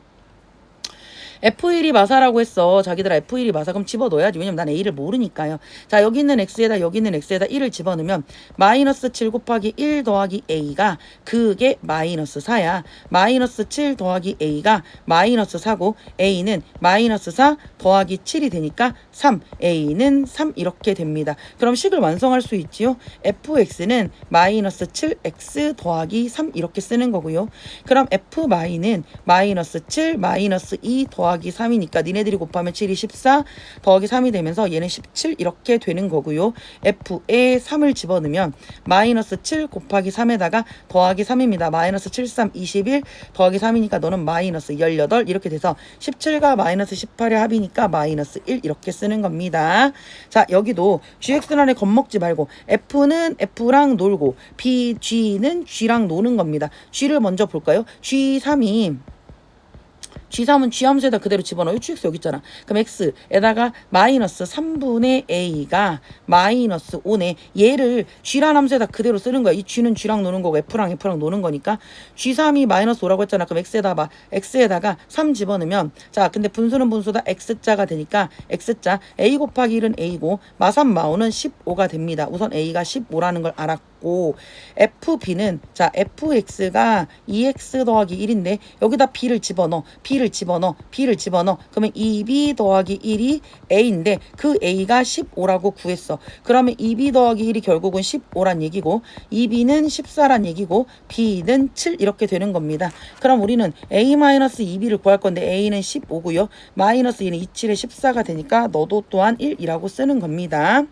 Speaker 1: F1이 마사라고 했어. 자기들아 F1이 마사 그럼 집어넣어야지. 왜냐면 난 A를 모르니까요. 자 여기 있는 X에다 여기 있는 X에다 1을 집어넣으면 마이너스 7 곱하기 1 더하기 A가 그게 마이너스 4야. 마이너스 7 더하기 A가 마이너스 4고 A는 마이너스 4 더하기 7이 되니까 3 A는 3 이렇게 됩니다. 그럼 식을 완성할 수 있지요. FX는 마이너스 7X 더하기 3 이렇게 쓰는 거고요. 그럼 F는 마이너스 7 마이너스 2 더하기 3이니까 니네들이 곱하면 7이 14 더하기 3이 되면서 얘는 17 이렇게 되는 거고요. F에 3을 집어넣으면 마이너스 7 곱하기 3에다가 더하기 3입니다. 마이너스 7, 3, 21 더하기 3이니까 너는 마이너스 18 이렇게 돼서 17과 마이너스 18의 합이니까 마이너스 1 이렇게 쓰는 겁니다. 자 여기도 GX란에 겁먹지 말고 F는 F랑 놀고 G는 G랑 노는 겁니다. G를 먼저 볼까요? G3은 G함수에다 그대로 집어넣어요. GX 여기 있잖아. 그럼 X에다가 마이너스 3분의 A가 마이너스 5네. 얘를 G란 함수에다 그대로 쓰는 거야. 이 G는 G랑 노는 거고 F랑 노는 거니까 G3이 마이너스 5라고 했잖아. 그럼 X에다가 3 집어넣으면 자 근데 분수는 분수다 X자가 되니까 X자 A 곱하기 1은 A고 마삼 마오는 15가 됩니다. 우선 A가 15라는 걸 알았고 FB는 자 FX가 2X 더하기 1인데 여기다 B를 집어넣어. B를 집어넣어. 그러면 2B 더하기 1이 A인데 그 A가 15라고 구했어. 그러면 2B 더하기 1이 결국은 15란 얘기고 2B는 14란 얘기고 B는 7 이렇게 되는 겁니다. 그럼 우리는 A-2B를 구할 건데 A는 15고요. 마이너스 2는 27에 14가 되니까 너도 또한 1이라고 쓰는 겁니다.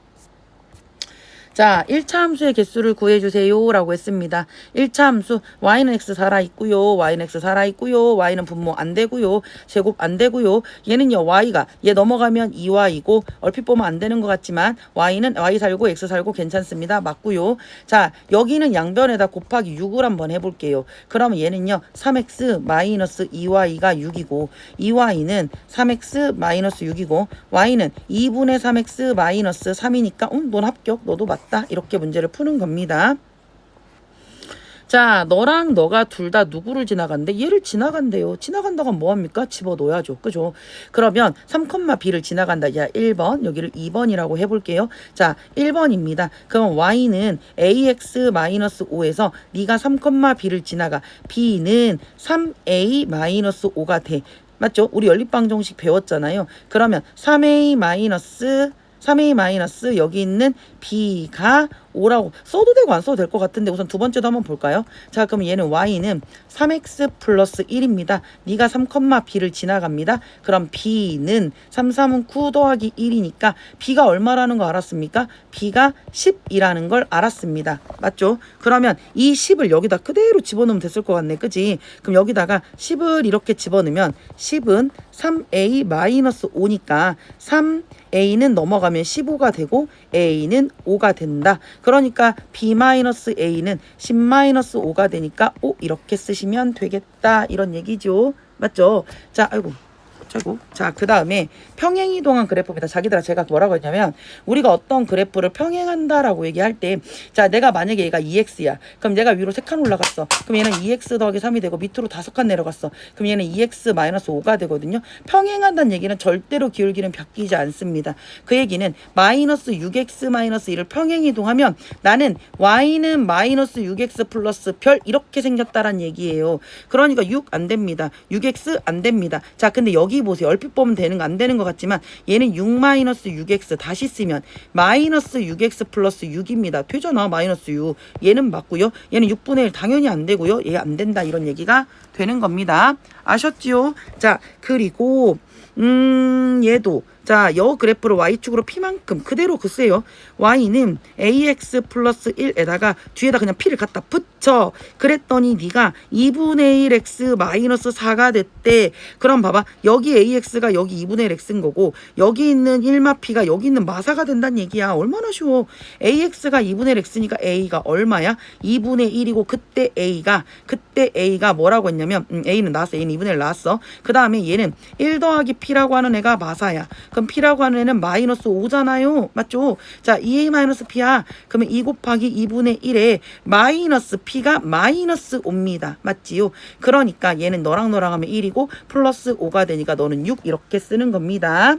Speaker 1: 자, 1차 함수의 개수를 구해주세요 라고 했습니다. 1차 함수 y는 x 살아있고요. y는 x 살아있고요. y는 분모 안되고요. 제곱 안되고요. 얘는요 y가 얘 넘어가면 2y이고 얼핏 보면 안되는 것 같지만 y는 y 살고 x 살고 괜찮습니다. 맞고요. 자 여기는 양변에다 곱하기 6을 한번 해볼게요. 그러면 얘는요 3x 마이너스 2y가 6이고 2y는 3x 마이너스 6이고 y는 2분의 3x 마이너스 3이니까 넌 합격 너도 맞다. 이렇게 문제를 푸는 겁니다. 자 너랑 너가 둘 다 누구를 지나간대? 얘를 지나간대요. 지나간다고 하면 뭐합니까? 집어넣어야죠. 그죠? 그러면 3,B를 지나간다. 야 1번 여기를 2번이라고 해볼게요. 자 1번입니다. 그럼 y는 ax-5에서 네가 3,B를 지나가. b는 3a-5가 돼. 맞죠? 우리 연립방정식 배웠잖아요. 그러면 3a- 여기 있는 b가 5라고 써도 되고 안 써도 될 것 같은데 우선 두 번째도 한번 볼까요? 자, 그럼 얘는 y는 3x 플러스 1입니다. 네가 3, b를 지나갑니다. 그럼 b는 3, 3은 9 더하기 1이니까 b가 얼마라는 거 알았습니까? b가 10이라는 걸 알았습니다. 맞죠? 그러면 이 10을 여기다 그대로 집어넣으면 됐을 것 같네. 그지? 그럼 여기다가 10을 이렇게 집어넣으면 10은 3a-5니까 3a는 넘어가면 15가 되고 a는 5가 된다. 그러니까 b-a는 10-5가 되니까 5 이렇게 쓰시면 되겠다. 이런 얘기죠. 맞죠? 자, 아이고. 자, 그 다음에 평행이동한 그래프입니다. 자기들아, 제가 뭐라고 했냐면 우리가 어떤 그래프를 평행한다라고 얘기할 때, 자, 내가 만약에 얘가 2x야. 그럼 내가 위로 3칸 올라갔어. 그럼 얘는 2x 더하기 3이 되고 밑으로 5칸 내려갔어. 그럼 얘는 2x-5가 되거든요. 평행한다는 얘기는 절대로 기울기는 바뀌지 않습니다. 그 얘기는 마이너스 6x-1을 평행이동하면 나는 y는 마이너스 6x 플러스 별 이렇게 생겼다란 얘기예요. 그러니까 6 안 됩니다. 6x 안 됩니다. 자, 근데 여기 보세요. 얼핏 보면 되는 거 안 되는 것 같지만 얘는 6-6x 다시 쓰면 마이너스 6x 플러스 6입니다. 되잖아. 마이너스 6. 얘는 맞고요. 얘는 6분의 1 당연히 안 되고요. 얘 안 된다. 이런 얘기가 되는 겁니다. 아셨지요? 자, 그리고 얘도 자, 여 그래프를 y축으로 p만큼 그대로 글쎄요. y는 ax 플러스 1에다가 뒤에다 그냥 p를 갖다 붙여. 그랬더니 네가 2분의 1x 마이너스 4가 됐대. 그럼 봐봐. 여기 ax가 여기 2분의 1 x인 거고 여기 있는 1마 p가 여기 있는 마사가 된다는 얘기야. 얼마나 쉬워. ax가 2분의 1 x니까 a가 얼마야? 2분의 1이고 그때 a가 뭐라고 했냐면 a는 나왔어. a는 2분의 1 나왔어. 그 다음에 얘는 1 더하기 p라고 하는 애가 마사야. 그럼 p라고 하는 애는 마이너스 5잖아요. 맞죠? 자, 2a 마이너스 p야. 그러면 2 곱하기 2분의 1에 마이너스 p가 마이너스 5입니다. 맞지요? 그러니까 얘는 너랑 하면 1이고 플러스 5가 되니까 너는 6 이렇게 쓰는 겁니다.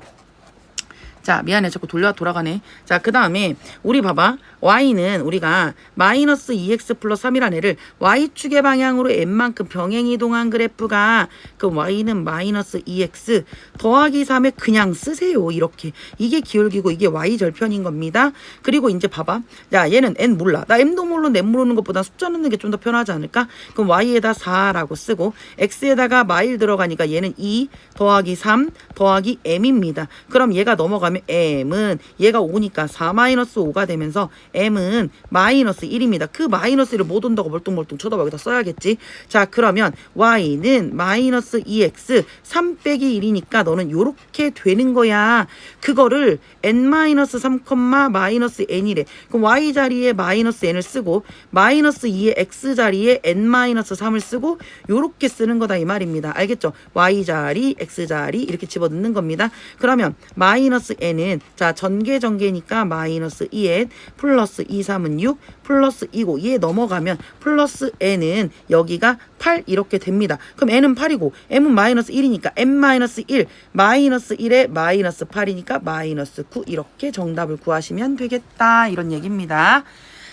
Speaker 1: 자, 미안해. 자꾸 돌아가네. 자, 그 다음에 우리 봐봐. y는 우리가 마이너스 2x 플러스 3이라는 애를 y축의 방향으로 n만큼 병행이동한 그래프가 그 y는 마이너스 2x 더하기 3에 그냥 쓰세요. 이렇게. 이게 기울기고 이게 y절편인 겁니다. 그리고 이제 봐봐. 자, 얘는 n 몰라. 나 m도 모르는데 n 모르는 것보다 숫자 넣는 게 좀 더 편하지 않을까? 그럼 y에다 4라고 쓰고 x에다가 마일 들어가니까 얘는 2 더하기 3 더하기 m입니다. 그럼 얘가 넘어가면 m은 얘가 5니까 4-5가 되면서 m은 마이너스 1입니다. 그 마이너스 1을 못 온다고 멀뚱멀뚱 쳐다봐. 여기다 써야겠지. 자, 그러면 y는 마이너스 2x 3 빼기 1이니까 너는 요렇게 되는 거야. 그거를 n-3, 마이너스 n이래. 그럼 y 자리에 마이너스 n을 쓰고 마이너스 2의 x 자리에 n-3을 쓰고 요렇게 쓰는 거다 이 말입니다. 알겠죠? y 자리, x 자리 이렇게 집어넣는 겁니다. 그러면 마이너스 n은 자, 전개니까 마이너스 2n 플러스 2, 3은 6 플러스 2고 얘 넘어가면 플러스 n은 여기가 8 이렇게 됩니다. 그럼 n은 8이고 m은 마이너스 1이니까 n-1 마이너스 1에 마이너스 8이니까 마이너스 9 이렇게 정답을 구하시면 되겠다. 이런 얘기입니다.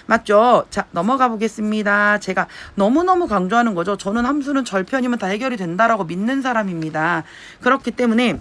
Speaker 1: 맞죠? 자, 넘어가 보겠습니다. 제가 너무너무 강조하는 거죠. 저는 함수는 절편이면 다 해결이 된다라고 믿는 사람입니다. 그렇기 때문에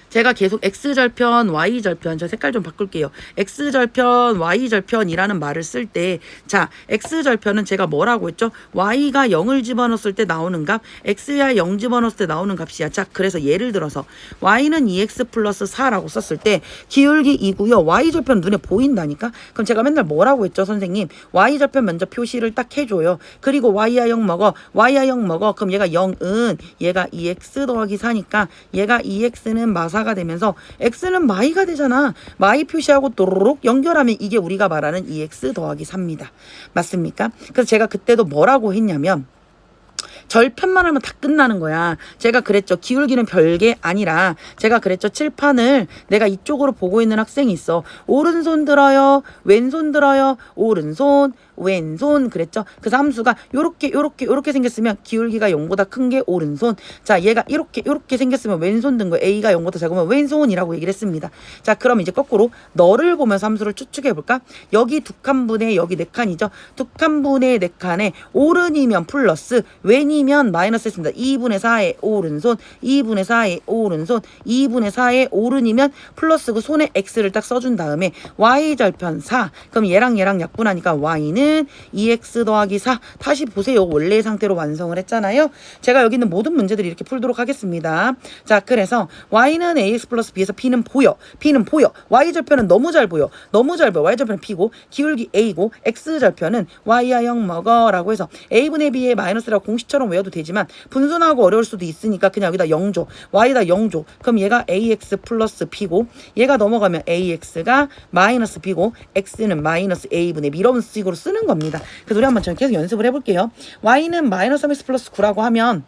Speaker 1: 제가 계속 X절편, Y절편, 저 색깔 좀 바꿀게요. X절편, Y절편이라는 말을 쓸 때, 자, X절편은 제가 뭐라고 했죠? Y가 0을 집어넣었을 때 나오는 값, X야 0 집어넣었을 때 나오는 값이야. 자, 그래서 예를 들어서 Y는 2X 플러스 4라고 썼을 때 기울기 2고요. Y절편 눈에 보인다니까? 그럼 제가 맨날 뭐라고 했죠, 선생님? Y절편 먼저 표시를 딱 해줘요. 그리고 Y야 0 먹어. Y야 0 먹어. 그럼 얘가 0은 얘가 2X 더하기 4니까 얘가 2X는 마사 가 되면서 x는 마이가 되잖아. 마이 표시하고 또르륵 연결하면 이게 우리가 말하는 2x 더하기 3입니다. 맞습니까? 그래서 제가 그때도 뭐라고 했냐면 절편만 하면 다 끝나는 거야. 제가 그랬죠. 기울기는 별게 아니라 제가 그랬죠. 칠판을 내가 이쪽으로 보고 있는 학생이 있어. 오른손 들어요. 왼손 들어요. 오른손 왼손 그랬죠. 그래서 함수가 요렇게 생겼으면 기울기가 0보다 큰 게 오른손. 자, 얘가 이렇게 생겼으면 왼손 든 거 A가 0보다 작으면 왼손이라고 얘기를 했습니다. 자, 그럼 이제 거꾸로 너를 보면서 함수를 추측해 볼까? 여기 두 칸분의 여기 네 칸이죠. 두 칸분의 네 칸에 오른이면 플러스 왼이면 마이너스 했습니다. 2분의 4의 오른손, 2분의 4의 오른손, 2분의 4의 오른이면 플러스 그 손에 x를 딱 써준 다음에 y절편 4. 그럼 얘랑 약분하니까 y는 2x 더하기 4. 다시 보세요. 원래의 상태로 완성을 했잖아요. 제가 여기 있는 모든 문제들을 이렇게 풀도록 하겠습니다. 자, 그래서 y는 ax 플러스 b에서 b는 보여. y절편은 너무 잘 보여. y절편은 p고 기울기 a고 x절편은 y야 0 먹어 라고 해서 a분의 b의 마이너스라고 공식처럼 외워도 되지만 분순하고 어려울 수도 있으니까 그냥 여기다 0줘. y다 0줘. 그럼 얘가 ax 플러스 b고 얘가 넘어가면 ax가 마이너스 b고 x는 마이너스 a분의 b 이런 식으로 쓰는 겁니다. 그래서 우리 한번 계속 연습을 해볼게요. y는 마이너스 3x 플러스 9라고 하면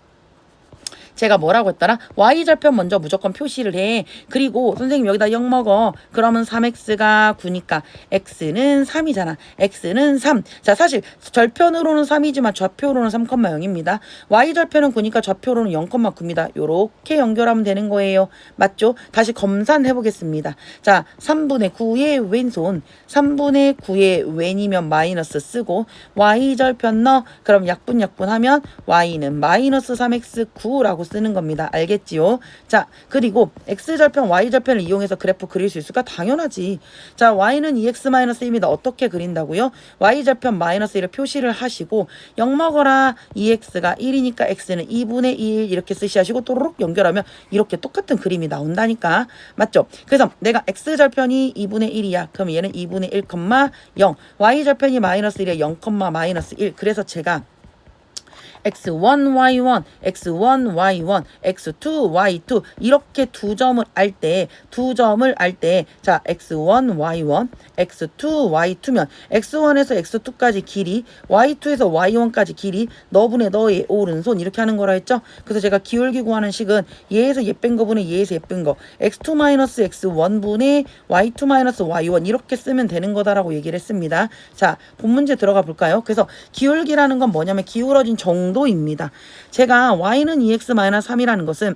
Speaker 1: 제가 뭐라고 했더라? y절편 먼저 무조건 표시를 해. 그리고 선생님 여기다 0 먹어. 그러면 3x가 9니까 x는 3이잖아. x는 3. 자, 사실 절편으로는 3이지만 좌표로는 3,0입니다. y절편은 9니까 좌표로는 0,9입니다. 요렇게 연결하면 되는 거예요. 맞죠? 다시 검산해 보겠습니다. 자, 3분의 9의 왼손, 3분의 9의 왼이면 마이너스 쓰고 y절편 넣어. 그럼 약분하면 y는 마이너스 3x9라고 쓰는 겁니다. 알겠지요? 자, 그리고 x절편, y절편을 이용해서 그래프 그릴 수 있을까? 당연하지. 자, y는 2x-1입니다. 어떻게 그린다고요? y절편 마이너스 1을 표시를 하시고 0 먹어라. 2x가 1이니까 x는 2분의 1 이렇게 쓰시하시고 또르륵 연결하면 이렇게 똑같은 그림이 나온다니까. 맞죠? 그래서 내가 x절편이 2분의 1이야. 그럼 얘는 2분의 1,0. y절편이 마이너스 1이야. 0, 마이너스 1. 그래서 제가 x1, y1, x1, y1, x2, y2 이렇게 두 점을 알 때 자, x1, y1, x2, y2면 x1에서 x2까지 길이, y2에서 y1까지 길이 너분의 너의 오른손 이렇게 하는 거라 했죠. 그래서 제가 기울기 구하는 식은 얘에서 얘 뺀 거분의 얘에서 얘 뺀 거 x2 마이너스 x1분의 y2 마이너스 y1 이렇게 쓰면 되는 거다라고 얘기를 했습니다. 자, 본 문제 들어가 볼까요? 그래서 기울기라는 건 뭐냐면 기울어진 정도입니다. 제가 y는 2x-3이라는 것은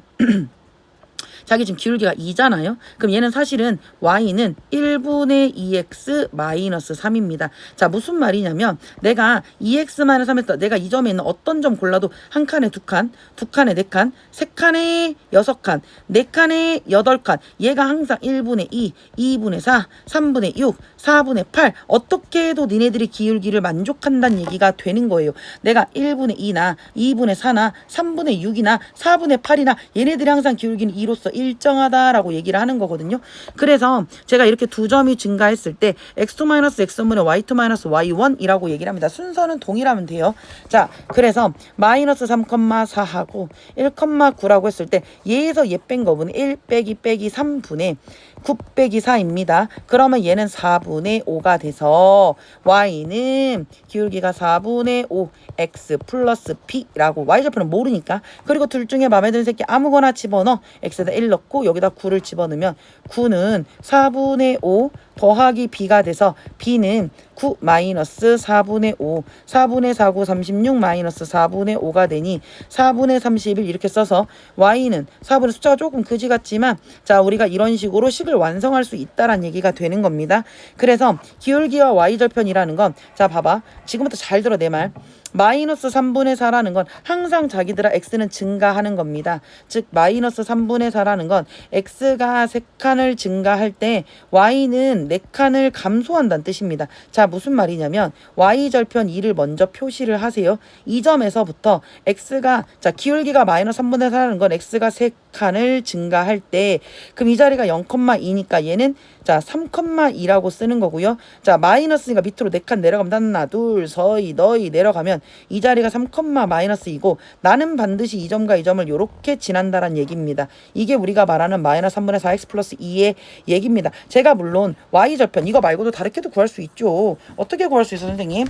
Speaker 1: 자기 지금 기울기가 2잖아요. 그럼 얘는 사실은 y는 1분의 2x-3입니다. 자, 무슨 말이냐면 내가 2x-3에서 내가 이 점에 있는 어떤 점 골라도 한 칸에 두 칸, 두 칸에 네 칸, 세 칸에 6칸, 네 칸에 8칸. 얘가 항상 1분의 2, 2분의 4, 3분의 6, 4분의 8 어떻게 해도 니네들이 기울기를 만족한다는 얘기가 되는 거예요. 내가 1분의 2나 2분의 4나 3분의 6이나 4분의 8이나 얘네들이 항상 기울기는 2로서 일정하다라고 얘기를 하는 거거든요. 그래서 제가 이렇게 두 점이 증가했을 때 x2-x1분의 y2-y1이라고 얘기를 합니다. 순서는 동일하면 돼요. 자, 그래서 마이너스 3,4하고 1,9라고 했을 때 얘에서 얘 뺀 거분의 1 빼기 3분의 9 빼기 4입니다. 그러면 얘는 4분의 5가 돼서 y는 기울기가 4분의 5 x 플러스 p라고 y절편은 모르니까. 그리고 둘 중에 마음에 드는 새끼 아무거나 집어넣어. x에다 1 넣고 여기다 9를 집어넣으면 9는 4분의 5 더하기 b가 돼서 b는 9 마이너스 4분의 5 4분의 4, 9, 36 마이너스 4분의 5가 되니 4분의 31 이렇게 써서 y는 4분의 숫자가 조금 그지 같지만 자, 우리가 이런 식으로 식을 완성할 수 있다라는 얘기가 되는 겁니다. 그래서 기울기와 y절편이라는 건 자, 봐봐. 지금부터 잘 들어 내 말. 마이너스 3분의 4라는 건 항상 자기들아 x는 증가하는 겁니다. 즉 마이너스 3분의 4라는 건 x가 3칸을 증가할 때 y는 4칸을 감소한다는 뜻입니다. 자, 무슨 말이냐면 y절편 2를 먼저 표시를 하세요. 이 점에서부터 x가 자, 기울기가 마이너스 3분의 4라는 건 x가 3칸을 증가할 때 그럼 이 자리가 0,2니까 얘는 자, 3,2라고 쓰는 거고요. 자, 마이너스니까 밑으로 4칸 내려가면 하나, 둘, 서이, 너희 내려가면 이 자리가 3, 마이너스이고 나는 반드시 이 점과 이 점을 이렇게 지난다란 얘기입니다. 이게 우리가 말하는 마이너스 3분의 4x 플러스 2의 얘기입니다. 제가 물론 y절편 이거 말고도 다르게도 구할 수 있죠. 어떻게 구할 수 있어 선생님?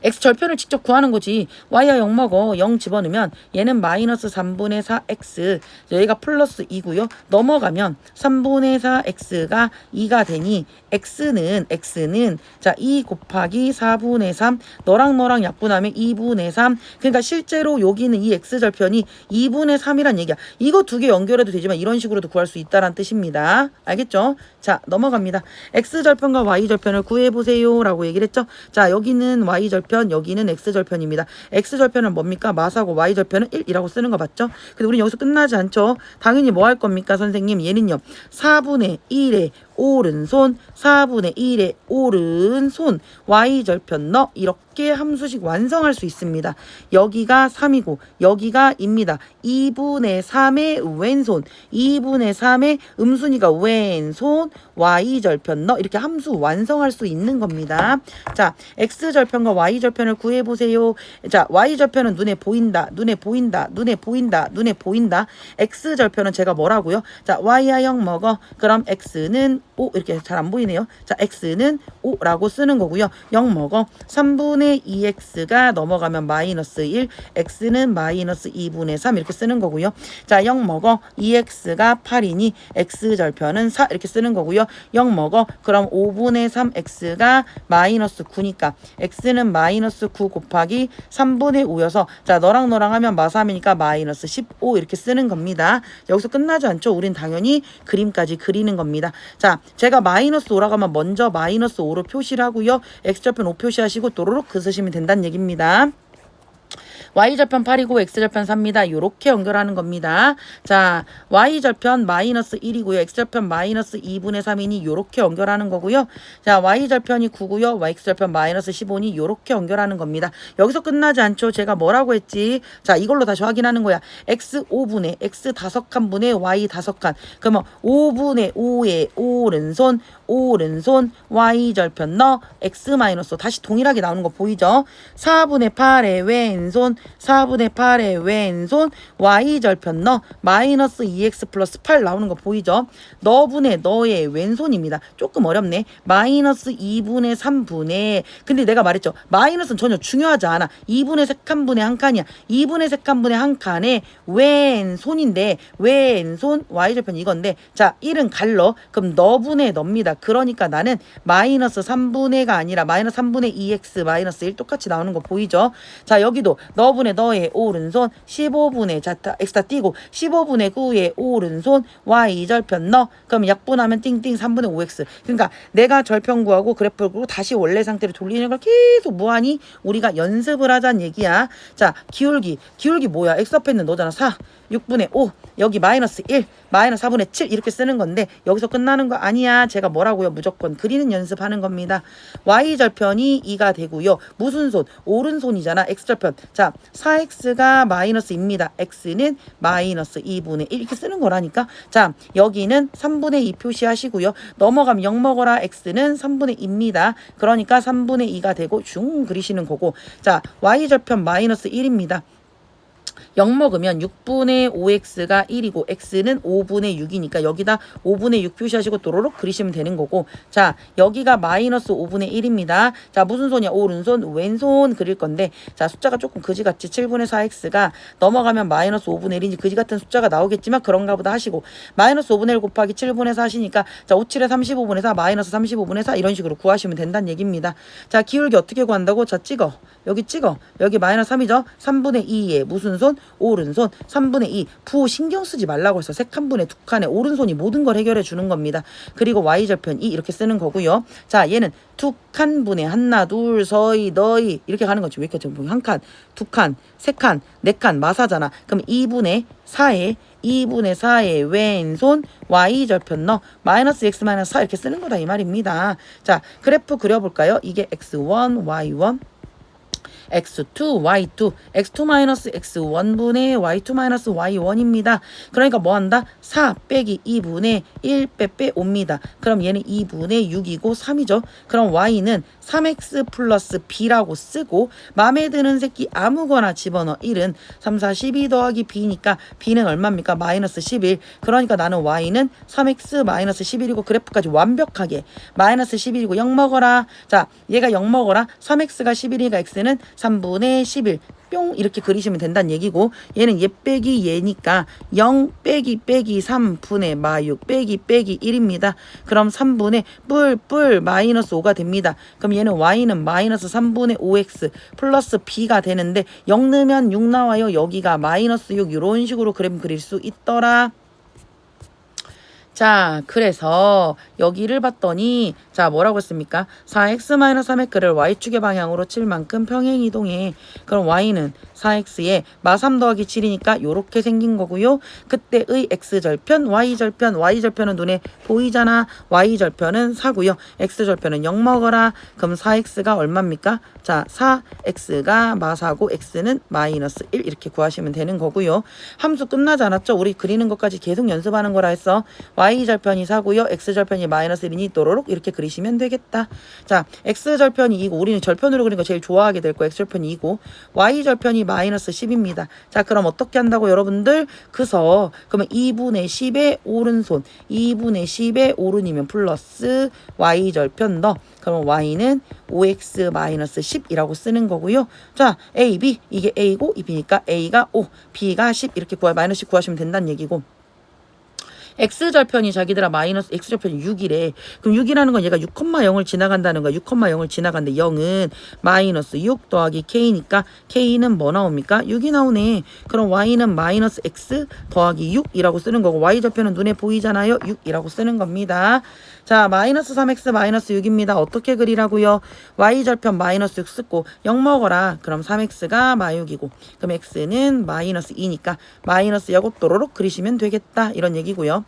Speaker 1: x 절편을 직접 구하는 거지. y야 0 먹어. 0 집어넣으면 얘는 마이너스 3분의 4x, 여기가 플러스 2고요. 넘어가면 3분의 4x가 2가 되니 x는 자 2 곱하기 4분의 3, 너랑 약분하면 2분의 3. 그러니까 실제로 여기는 이 x절편이 2분의 3이란 얘기야. 이거 두 개 연결해도 되지만 이런 식으로도 구할 수 있다는 뜻입니다. 알겠죠? 자, 넘어갑니다. x절편과 y절편을 구해보세요 라고 얘기를 했죠. 자, 여기는 y절편, 여기는 x절편입니다. x절편은 뭡니까? 마사고 y절편은 1이라고 쓰는 거 맞죠? 근데 우린 여기서 끝나지 않죠? 당연히 뭐 할 겁니까, 선생님? 얘는요, 4분의 1의 오른손, 4분의 1의 오른손, y절편 넣, 이렇게 함수식 완성할 수 있습니다. 여기가 3이고 여기가 2입니다. 2분의 3의 왼손, 2분의 3의 음순이가 왼손, y절편 넣, 이렇게 함수 완성할 수 있는 겁니다. 자, x절편과 y절편을 구해보세요. 자, y절편은 눈에 보인다, 눈에 보인다, 눈에 보인다, 눈에 보인다. x절편은 제가 뭐라고요? 자, y야 0 먹어. 그럼 x는 5, 이렇게 잘 안 보이네요. 자, x는 5라고 쓰는 거고요. 0 먹어. 3분의 2x가 넘어가면 마이너스 1, x는 마이너스 2분의 3 이렇게 쓰는 거고요. 자, 0 먹어. 2x가 8이니 x절편은 4 이렇게 쓰는 거고요. 0 먹어. 그럼 5분의 3x가 마이너스 9니까 x는 마이너스 9 곱하기 3분의 5여서, 자, 너랑 하면 마3이니까 마이너스 15 이렇게 쓰는 겁니다. 여기서 끝나지 않죠? 우린 당연히 그림까지 그리는 겁니다. 자, 제가 마이너스 5라고 하면 먼저 마이너스 5로 표시를 하고요. x절편 5 표시하시고 또로록 그 쓰시면 된다는 얘기입니다. y절편 8이고 x절편 3입니다. 요렇게 연결하는 겁니다. 자, y절편 마이너스 1이고요. x절편 마이너스 2분의 3이니 요렇게 연결하는 거고요. 자, y절편이 9고요. x절편 마이너스 15니 요렇게 연결하는 겁니다. 여기서 끝나지 않죠? 제가 뭐라고 했지? 자, 이걸로 다시 확인하는 거야. x 5분의 x 5칸분의 y 5칸. 그러면 5분의 5의 오른손 y절편 넣 x 마이너스, 다시 동일하게 나오는 거 보이죠? 4분의 8의 왼손 4분의 8의 왼손 y절편 넣 마이너스 2x 플러스 8 나오는 거 보이죠? 너분의 너의 왼손입니다. 조금 어렵네. 마이너스 2분의 3분의, 근데 내가 말했죠, 마이너스는 전혀 중요하지 않아. 2분의 3칸분의 한 칸이야. 2분의 3칸분의 한 칸에 왼손인데 왼손 y절편 이건데, 자, 1은 갈러. 그럼 너분의 너입니다. 그러니까 나는 마이너스 3분의가 아니라 마이너스 3분의 2x 마이너스 1 똑같이 나오는 거 보이죠? 자, 여기도 너분의 너의 오른손 15분의, 자, x 다 띄고 15분의 9의 오른손 y절편 넣. 그럼 약분하면 띵띵 3분의 5x. 그러니까 내가 절편 구하고 그래프를 그리고 다시 원래 상태로 돌리는 걸 계속 무한히 우리가 연습을 하자는 얘기야. 자, 기울기 뭐야? x 앞에 있는 너잖아. 4 6분의 5, 여기 마이너스 1, 마이너스 4분의 7 이렇게 쓰는 건데 여기서 끝나는 거 아니야. 제가 뭐라고요? 무조건 그리는 연습하는 겁니다. y절편이 2가 되고요. 무슨 손? 오른손이잖아. x절편. 자, 4x가 마이너스입니다. x는 마이너스 2분의 1 이렇게 쓰는 거라니까. 자, 여기는 3분의 2 표시하시고요. 넘어가면 0 먹어라. x는 3분의 2입니다. 그러니까 3분의 2가 되고 중 그리시는 거고. 자, y절편 마이너스 1입니다. 0 먹으면 6분의 5x가 1이고 x는 5분의 6이니까 여기다 5분의 6 표시하시고 또로록 그리시면 되는 거고. 자, 여기가 마이너스 5분의 1입니다. 자, 무슨 손이야? 오른손, 왼손 그릴 건데, 자, 숫자가 조금 그지같이 7분의 4x가 넘어가면 마이너스 5분의 1인지 그지같은 숫자가 나오겠지만 그런가 보다 하시고, 마이너스 5분의 1 곱하기 7분의 4시니까 자, 5, 7에 35분의 4 마이너스 35분의 4 이런 식으로 구하시면 된다는 얘기입니다. 자, 기울기 어떻게 구한다고? 자, 찍어. 여기 마이너스 3이죠? 3분의 2에 무슨 손? 오른손. 3분의 2 부 신경 쓰지 말라고 해서 세 칸분의 두 칸에 오른손이 모든 걸 해결해 주는 겁니다. 그리고 y절편 2 이렇게 쓰는 거고요. 자, 얘는 두 칸분의 하나 둘 서이 너희 이렇게 가는 거지. 왜 이렇게 한 칸, 두 칸, 세 칸, 네 칸 마사잖아. 그럼 2분의 4의 왼손 y절편 넣 마이너스 x 마이너스 4 이렇게 쓰는 거다 이 말입니다. 자, 그래프 그려볼까요? 이게 x1, y1 x2 y2 x2 마이너스 x1분의 y2 마이너스 y1입니다. 그러니까 뭐 한다? 4 빼기 2분의 1 빼 5입니다. 그럼 얘는 2분의 6이고 3이죠. 그럼 y는 3x 플러스 b라고 쓰고 마음에 드는 새끼 아무거나 집어넣어. 1은 3, 4, 12 더하기 b니까 b는 얼마입니까? 마이너스 11. 그러니까 나는 y는 3x 마이너스 11이고 그래프까지 완벽하게 마이너스 11이고 0 먹어라. 자, 얘가 0 먹어라. 3x가 11이니까 x는 3분의 11. 뿅 이렇게 그리시면 된다는 얘기고 얘는 얘 빼기 얘니까 0 빼기 3분의 마6 빼기 1입니다. 그럼 3분의 뿔 마이너스 5가 됩니다. 그럼 얘는 y는 마이너스 3분의 5x 플러스 b가 되는데 0 넣으면 6 나와요. 여기가 마이너스 6 이런 식으로 그램 그릴 수 있더라. 자, 그래서 여기를 봤더니 자, 뭐라고 했습니까? 4x-3x를 y축의 방향으로 칠 만큼 평행 이동해. 그럼 y는 4x에 마3 더하기 7이니까 요렇게 생긴 거고요. 그때의 x절편, y절편은 눈에 보이잖아. y절편은 4고요. x절편은 0 먹어라. 그럼 4x가 얼마입니까? 자, 4x가 마4고 x는 마이너스 1 이렇게 구하시면 되는 거고요. 함수 끝나지 않았죠? 우리 그리는 것까지 계속 연습하는 거라 해서 y절편이 4고요. x절편이 마이너스 1이니 또로록 이렇게 그리시면 되겠다. 자, x절편이 2고 우리는 절편으로 그리는 거 제일 좋아하게 될 거예요. x절편이 2고 y절편이 마이너스 10입니다. 자, 그럼 어떻게 한다고 여러분들? 그래서 그러면 2분의 10의 오른손 2분의 10의 오른이면 플러스 y절편 넣어. 그러면 y는 5x 마이너스 10이라고 쓰는 거고요. 자, a, b 이게 a고 이 b니까 a가 5, b가 10 이렇게 마이너스 10 구하시면 된다는 얘기고 x절편이 자기들아 마이너스 x절편이 6이래. 그럼 6이라는 건 얘가 6,0을 지나간다는 거야. 6,0을 지나간데 0은 마이너스 6 더하기 k니까 k는 뭐 나옵니까? 6이 나오네. 그럼 y는 마이너스 x 더하기 6이라고 쓰는 거고 y절편은 눈에 보이잖아요. 6이라고 쓰는 겁니다. 자, 마이너스 3x 마이너스 6입니다. 어떻게 그리라고요? y절편 마이너스 6 쓰고 0 먹어라. 그럼 3x가 마6이고 그럼 x는 마이너스 2니까 마이너스 야고 또로록 그리시면 되겠다. 이런 얘기고요.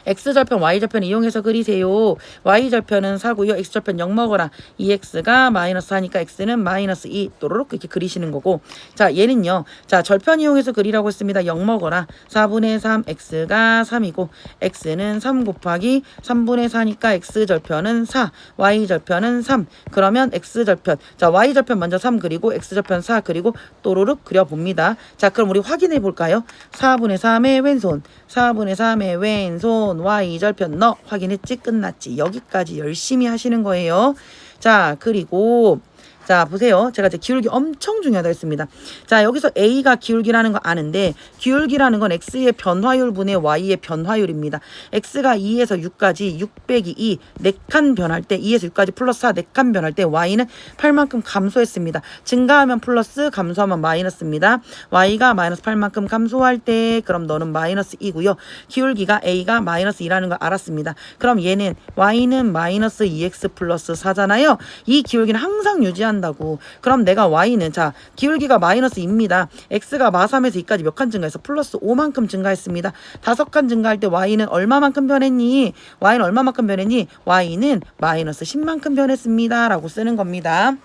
Speaker 1: x절편, y절편 이용해서 그리세요. y절편은 4고요. x절편 0 먹어라. 2x가 마이너스 4니까 x는 마이너스 2 또로록 이렇게 그리시는 거고 자, 얘는요. 자, 절편 이용해서 그리라고 했습니다. 0 먹어라. 4분의 3 x가 3이고 x는 3 곱하기 3분의 4니까 x절편은 4 y절편은 3 그러면 x절편 자, y절편 먼저 3 그리고 x절편 4 그리고 또로록 그려봅니다. 자, 그럼 우리 확인해 볼까요? 4분의 3의 왼손 4분의 3의 왼손 y절편 넣어. 확인했지? 끝났지? 여기까지 열심히 하시는 거예요. 자, 그리고 자, 보세요. 제가 이제 기울기 엄청 중요하다 했습니다. 자, 여기서 A가 기울기라는 거 아는데 기울기라는 건 X의 변화율분의 Y의 변화율입니다. X가 2에서 6까지 6 빼기 2 4칸 변할 때 2에서 6까지 플러스 4 4칸 변할 때 Y는 8만큼 감소했습니다. 증가하면 플러스 감소하면 마이너스입니다. Y가 마이너스 8만큼 감소할 때 그럼 너는 마이너스 2고요. 기울기가 A가 마이너스 2라는 걸 알았습니다. 그럼 얘는 Y는 마이너스 2X 플러스 4잖아요. 이 기울기는 항상 유지한다고. 그럼 내가 y는 자 기울기가 마이너스 2입니다. x가 마3에서 2까지 몇 칸 증가해서 플러스 5만큼 증가했습니다. 5칸 증가할 때 y는 얼마만큼 변했니? y는 얼마만큼 변했니? y는 마이너스 10만큼 변했습니다. 라고 쓰는 겁니다.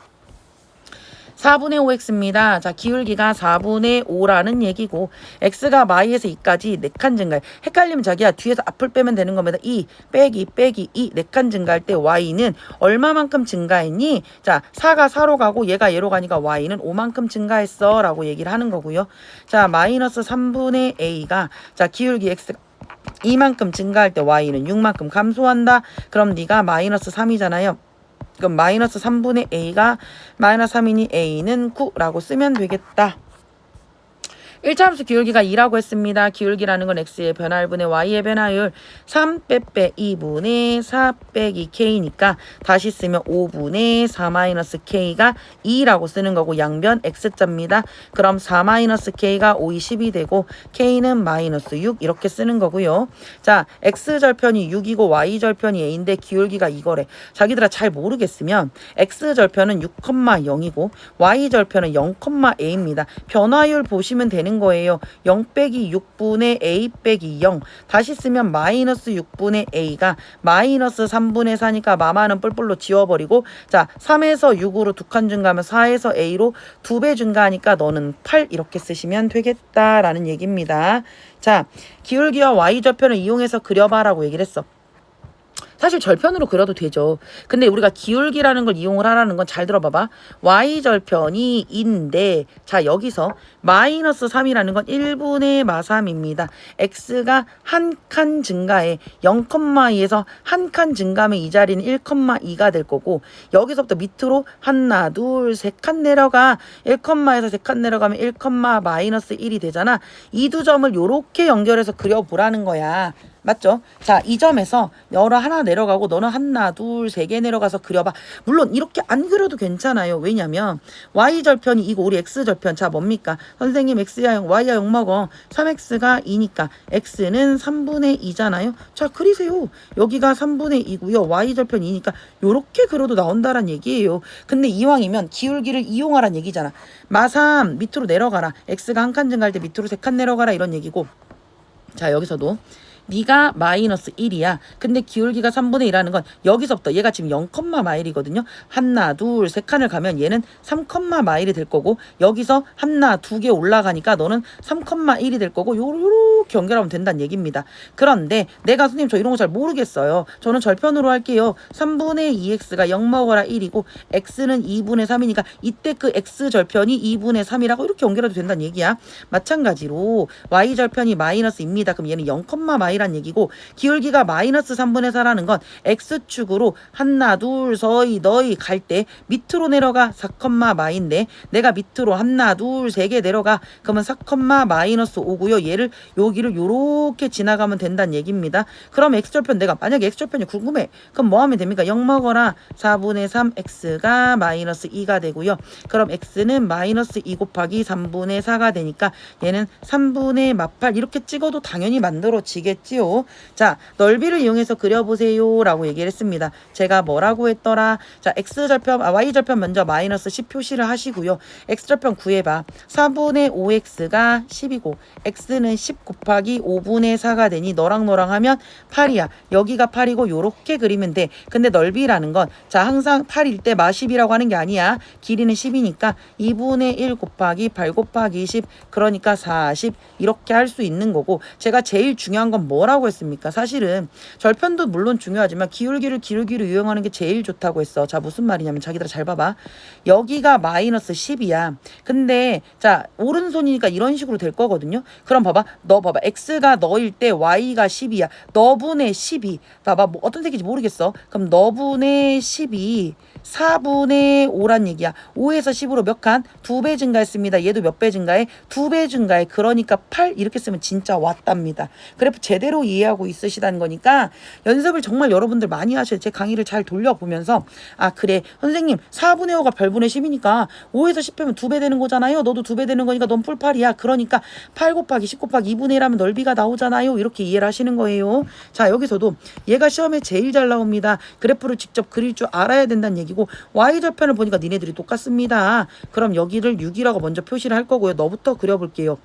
Speaker 1: 4분의 5x입니다. 자, 기울기가 4분의 5라는 얘기고 x가 마이에서 2까지 4칸 증가해. 헷갈리면 자기야 뒤에서 앞을 빼면 되는 겁니다. 2 빼기 2 4칸 증가할 때 y는 얼마만큼 증가했니? 자, 4가 4로 가고 얘가 얘로 가니까 y는 5만큼 증가했어 라고 얘기를 하는 거고요. 자, 마이너스 3분의 a가 자, 기울기 x가 이만큼 증가할 때 y는 6만큼 감소한다. 그럼 네가 마이너스 3이잖아요. 그럼 마이너스 3분의 a가 마이너스 3이니 a는 9라고 쓰면 되겠다. 1차 함수 기울기가 2라고 했습니다. 기울기라는 건 x의 변화율분의 y의 변화율 3 빼 2분의 4 빼기 k니까 다시 쓰면 5분의 4 마이너스 k가 2라고 쓰는 거고 양변 x자입니다. 그럼 4 마이너스 k가 5이 10이 되고 k는 마이너스 6 이렇게 쓰는 거고요. 자, x절편이 6이고 y절편이 a인데 기울기가 이거래. 자기들아 잘 모르겠으면 x절편은 6,0이고 y절편은 0,a입니다. 변화율 보시면 되는 되는 거예요. 0 빼기 6분의 a 빼기 0. 다시 쓰면 마이너스 6분의 a가 마이너스 3분의 4니까 마마는 뿔뿔로 지워버리고, 자 3에서 6으로 2칸 증가하면 4에서 a로 2배 증가하니까 너는 8 이렇게 쓰시면 되겠다라는 얘기입니다. 자, 기울기와 y절편을 이용해서 그려봐라고 얘기를 했어. 사실 절편으로 그려도 되죠. 근데 우리가 기울기라는 걸 이용을 하라는 건 잘 들어봐봐. y절편이 2인데, 자 여기서 마이너스 3이라는 건 1분의 마3입니다. x가 한 칸 증가해 0,2에서 한 칸 증가하면 이 자리는 1,2가 될 거고, 여기서부터 밑으로 하나 둘 세 칸 내려가 1,에서 3칸 내려가면 1, 마이너스 1이 되잖아. 이 두 점을 요렇게 연결해서 그려보라는 거야. 맞죠? 자, 이 점에서 너는 하나 내려가고 너는 하나 둘 세 개 내려가서 그려봐. 물론 이렇게 안 그려도 괜찮아요. 왜냐면 y절편이 이거 우리 x절편. 자, 뭡니까? 선생님 x야 0 y야 0 먹어. 3x가 2니까 x는 3분의 2잖아요. 자, 그리세요. 여기가 3분의 2고요. y절편 2니까 요렇게 그려도 나온다란 얘기예요. 근데 이왕이면 기울기를 이용하란 얘기잖아. 마3 밑으로 내려가라. x가 한 칸 증가할 때 밑으로 3칸 내려가라 이런 얘기고. 자, 여기서도 네가 마이너스 1이야. 근데 기울기가 3분의 1이라는 건 여기서부터 얘가 지금 0, 마일이거든요. 하나, 둘, 세 칸을 가면 얘는 3, 마일이 될 거고, 여기서 하나, 두 개 올라가니까 너는 3, 1이 될 거고, 요렇게 연결하면 된다는 얘기입니다. 그런데 내가 선생님 저 이런 거 잘 모르겠어요. 저는 절편으로 할게요. 3분의 2x가 0 먹어라 1이고 x는 2분의 3이니까 이때 그 x절편이 2분의 3이라고 이렇게 연결해도 된다는 얘기야. 마찬가지로 y절편이 마이너스입니다. 그럼 얘는 0, 마이란 얘기고, 기울기가 마이너스 3분의 4라는 건 x축으로 하나 둘 서이 너희 갈 때 밑으로 내려가 4, 마인데 내가 밑으로 하나 둘 세 개 내려가 그러면 4, 마이너스 5고요. 얘를 여기를 요렇게 지나가면 된다는 얘기입니다. 그럼 x절편 내가 만약에 x절편이 궁금해. 그럼 뭐 하면 됩니까? 0 먹어라 4분의 3 x가 마이너스 2가 되고요. 그럼 x는 마이너스 2 곱하기 3분의 4가 되니까 얘는 3분의 마8 이렇게 찍어도 당연히 만들어지겠지요. 자, 넓이를 이용해서 그려보세요 라고 얘기를 했습니다. 제가 뭐라고 했더라? 자, x절편, y절편 먼저 마이너스 10 표시를 하시고요. x절편 구해봐. 4분의 5x가 10이고 x는 10 곱하기 5분의 4가 되니 너랑 하면 8이야. 여기가 8이고 요렇게 그리면 돼. 근데 넓이라는 건 자, 항상 8일 때 마 10이라고 하는 게 아니야. 길이는 10이니까 2분의 1 곱하기 8 곱하기 10, 그러니까 40 이렇게 할 수 있는 거고, 제가 제일 중요한 건 뭐라고 했습니까? 사실은 절편도 물론 중요하지만 기울기를 이용하는 게 제일 좋다고 했어. 자, 무슨 말이냐면 자기들 잘 봐봐. 여기가 마이너스 10이야. 근데 자, 오른손이니까 이런 식으로 될 거거든요. 그럼 봐봐. 너 봐봐. x가 너일 때 y가 10이야. 너분의 10이 봐봐. 뭐 어떤 색인지 모르겠어. 그럼 너분의 10이 4분의 5란 얘기야. 5에서 10으로 몇 칸? 2배 증가했습니다. 얘도 몇 배 증가해? 2배 증가해. 그러니까 8 이렇게 쓰면 진짜 왔답니다. 그래프 제대로 이해하고 있으시다는 거니까 연습을 정말 여러분들 많이 하셔야 제 강의를 잘 돌려보면서, 아 그래 선생님 4분의 5가 별분의 10이니까 5에서 10 빼면 2배 되는 거잖아요. 너도 2배 되는 거니까 넌 풀8이야. 그러니까 8 곱하기 10 곱하기 2분의 1 하면 넓이가 나오잖아요. 이렇게 이해를 하시는 거예요. 자, 여기서도 얘가 시험에 제일 잘 나옵니다. 그래프를 직접 그릴 줄 알아야 된다는 얘기고, y절편을 보니까 니네들이 똑같습니다. 그럼 여기를 6이라고 먼저 표시를 할 거고요. 너부터 그려볼게요.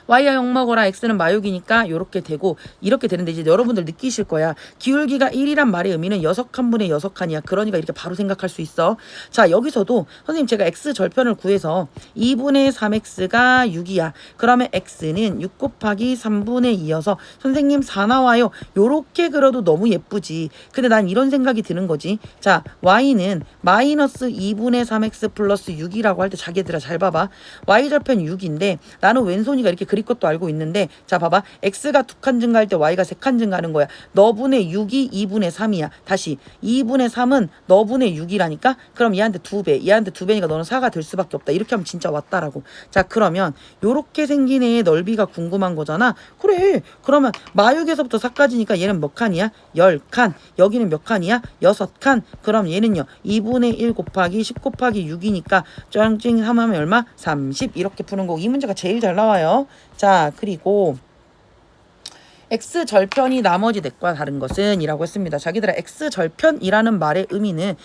Speaker 1: y야 0 먹어라 x는 마6이니까 이렇게 되고 이렇게 되는데, 이제 여러분들 느끼실 거야. 기울기가 1이란 말의 의미는 6칸분의 6칸이야. 그러니까 이렇게 바로 생각할 수 있어. 자, 여기서도 선생님 제가 x절편을 구해서 2분의 3x가 6이야. 그러면 x는 6 곱하기 3분의 2여서 선생님 4 나와요. 요렇게 그려도 너무 예쁘지. 근데 난 이런 생각이 드는 거지. 자, y는 마이너스 2분의 3x 플러스 6이라고 할 때 자기들아 잘 봐봐. y절편 6인데 나는 왼손이가 이렇게 그릴 것도 알고 있는데, 자 봐봐. x가 2칸 증가할 때 y가 3칸 증가하는 거야. 너분의 6이 2분의 3이야. 다시 2분의 3은 너분의 6이라니까. 그럼 얘한테 2배, 얘한테 2배니까 너는 4가 될 수밖에 없다. 이렇게 하면 진짜 왔다라고. 자, 그러면 요렇게 생긴 애의 넓이가 궁금한 거잖아. 그래, 그러면 마6에서부터 4까지니까 얘는 몇 칸이야? 10칸. 여기는 몇 칸이야? 6칸. 그럼 얘는요 2분의 1 곱하기 10 곱하기 6이니까 짱찡 하면 얼마? 30. 이렇게 푸는 거고, 이 문제가 제일 잘 나와요. 자, 그리고 x절편이 나머지 넷과 다른 것은 이라고 했습니다. 자기들아, x절편이라는 말의 의미는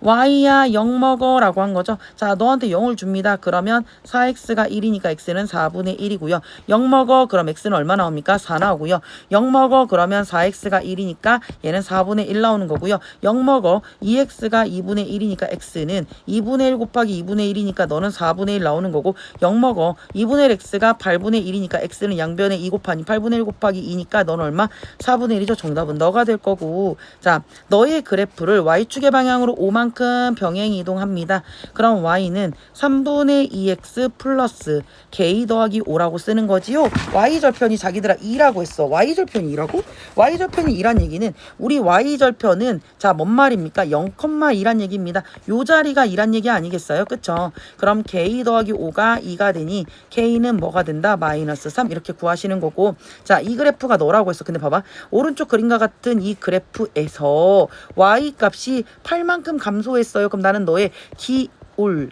Speaker 1: y야 0 먹어 라고 한 거죠. 자, 너한테 0을 줍니다. 그러면 4x가 1이니까 x는 4분의 1이고요. 0 먹어 그럼 x는 얼마 나옵니까? 4 나오고요. 0 먹어 그러면 4x가 1이니까 얘는 4분의 1 나오는 거고요. 0 먹어 2x가 2분의 1이니까 x는 2분의 1 곱하기 2분의 1이니까 너는 4분의 1 나오는 거고, 0 먹어 2분의 1 x가 8분의 1이니까 x는 양변에 2 곱하니 8분의 1 곱하기 2니까 너는 얼마? 4분의 1이죠. 정답은 너가 될 거고. 자, 너의 그래프를 y축의 방향으로 5만큼 병행 이동합니다. 그럼 y는 3분의 2x 플러스 k 더하기 5라고 쓰는 거지요. y절편이 자기들아 2라고 했어. y절편이 2라고? y절편이 2란 얘기는 우리 y절편은 자, 뭔 말입니까? 0,2란 얘기입니다. 요 자리가 2란 얘기 아니겠어요? 그쵸? 그럼 k 더하기 5가 2가 되니 k는 뭐가 된다? 마이너스 3 이렇게 구하시는 거고. 자, 이 그래프가 너라고 했어. 근데 봐봐. 오른쪽 그림과 같은 이 그래프에서 y 값이 8만큼 감소했어요. 그럼 나는 너의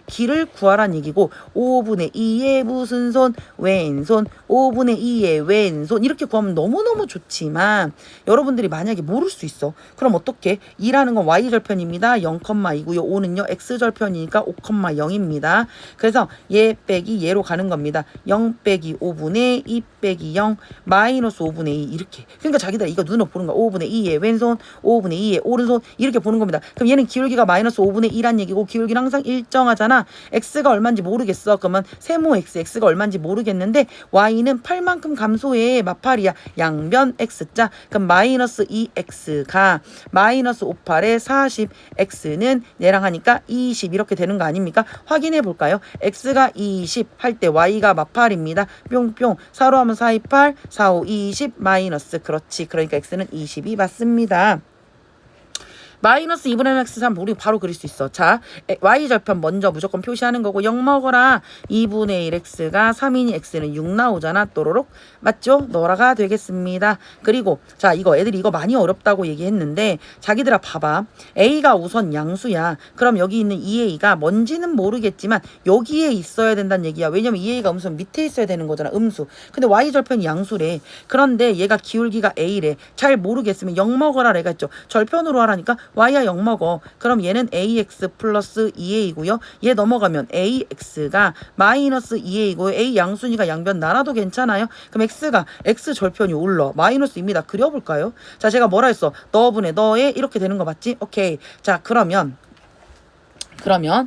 Speaker 1: 기를 구하란 얘기고, 5분의 2의 무슨 손? 왼손. 5분의 2의 왼손. 이렇게 구하면 너무너무 좋지만 여러분들이 만약에 모를 수 있어. 그럼 어떻게? 2라는 건 y절편입니다. 0,2고요. 5는요 x절편이니까 5,0입니다. 그래서 얘 빼기 얘로 가는 겁니다. 0 빼기 5분의 2 빼기 0 마이너스 5분의 2 이렇게. 그러니까 자기들 이거 눈으로 보는 거야. 5분의 2의 왼손 5분의 2의 오른손 이렇게 보는 겁니다. 그럼 얘는 기울기가 마이너스 5분의 2란 얘기고, 기울기는 항상 일정하잖아. x가 얼마인지 모르겠어. 그러면 세모 x가 얼마인지 모르겠는데 y는 8만큼 감소해. 마팔이야. 양변 x자. 그럼 마이너스 2x가 마이너스 58에 40, x는 얘랑 하니까 20 이렇게 되는 거 아닙니까? 확인해 볼까요? x가 20 할 때 y가 마팔입니다. 뿅뿅. 4로 하면 4, 2, 8, 4, 5, 20 마이너스. 그렇지. 그러니까 x는 20이 맞습니다. 마이너스 2분의 x 3 우리 바로 그릴 수 있어. 자, y절편 먼저 무조건 표시하는 거고, 0 먹어라. 2분의 1x가 3이니 x는 6 나오잖아. 또로록. 맞죠? 너라가 되겠습니다. 그리고 자, 이거 애들이 이거 많이 어렵다고 얘기했는데 자기들아 봐봐. a가 우선 양수야. 그럼 여기 있는 2a가 뭔지는 모르겠지만 여기에 있어야 된다는 얘기야. 왜냐면 2a가 음수 밑에 있어야 되는 거잖아. 음수. 근데 y절편이 양수래. 그런데 얘가 기울기가 a래. 잘 모르겠으면 0 먹어라 래가 했죠. 절편으로 하라니까 y야 0 먹어. 그럼 얘는 ax 플러스 2a고요. 얘 넘어가면 ax가 마이너스 2a고요. a 양수니까 양변 나눠도 괜찮아요. 그럼 x가 x 절편이 올라. 마이너스입니다. 그려볼까요? 자, 제가 뭐라 했어? 너분의 너의 이렇게 되는 거 맞지? 오케이. 자, 그러면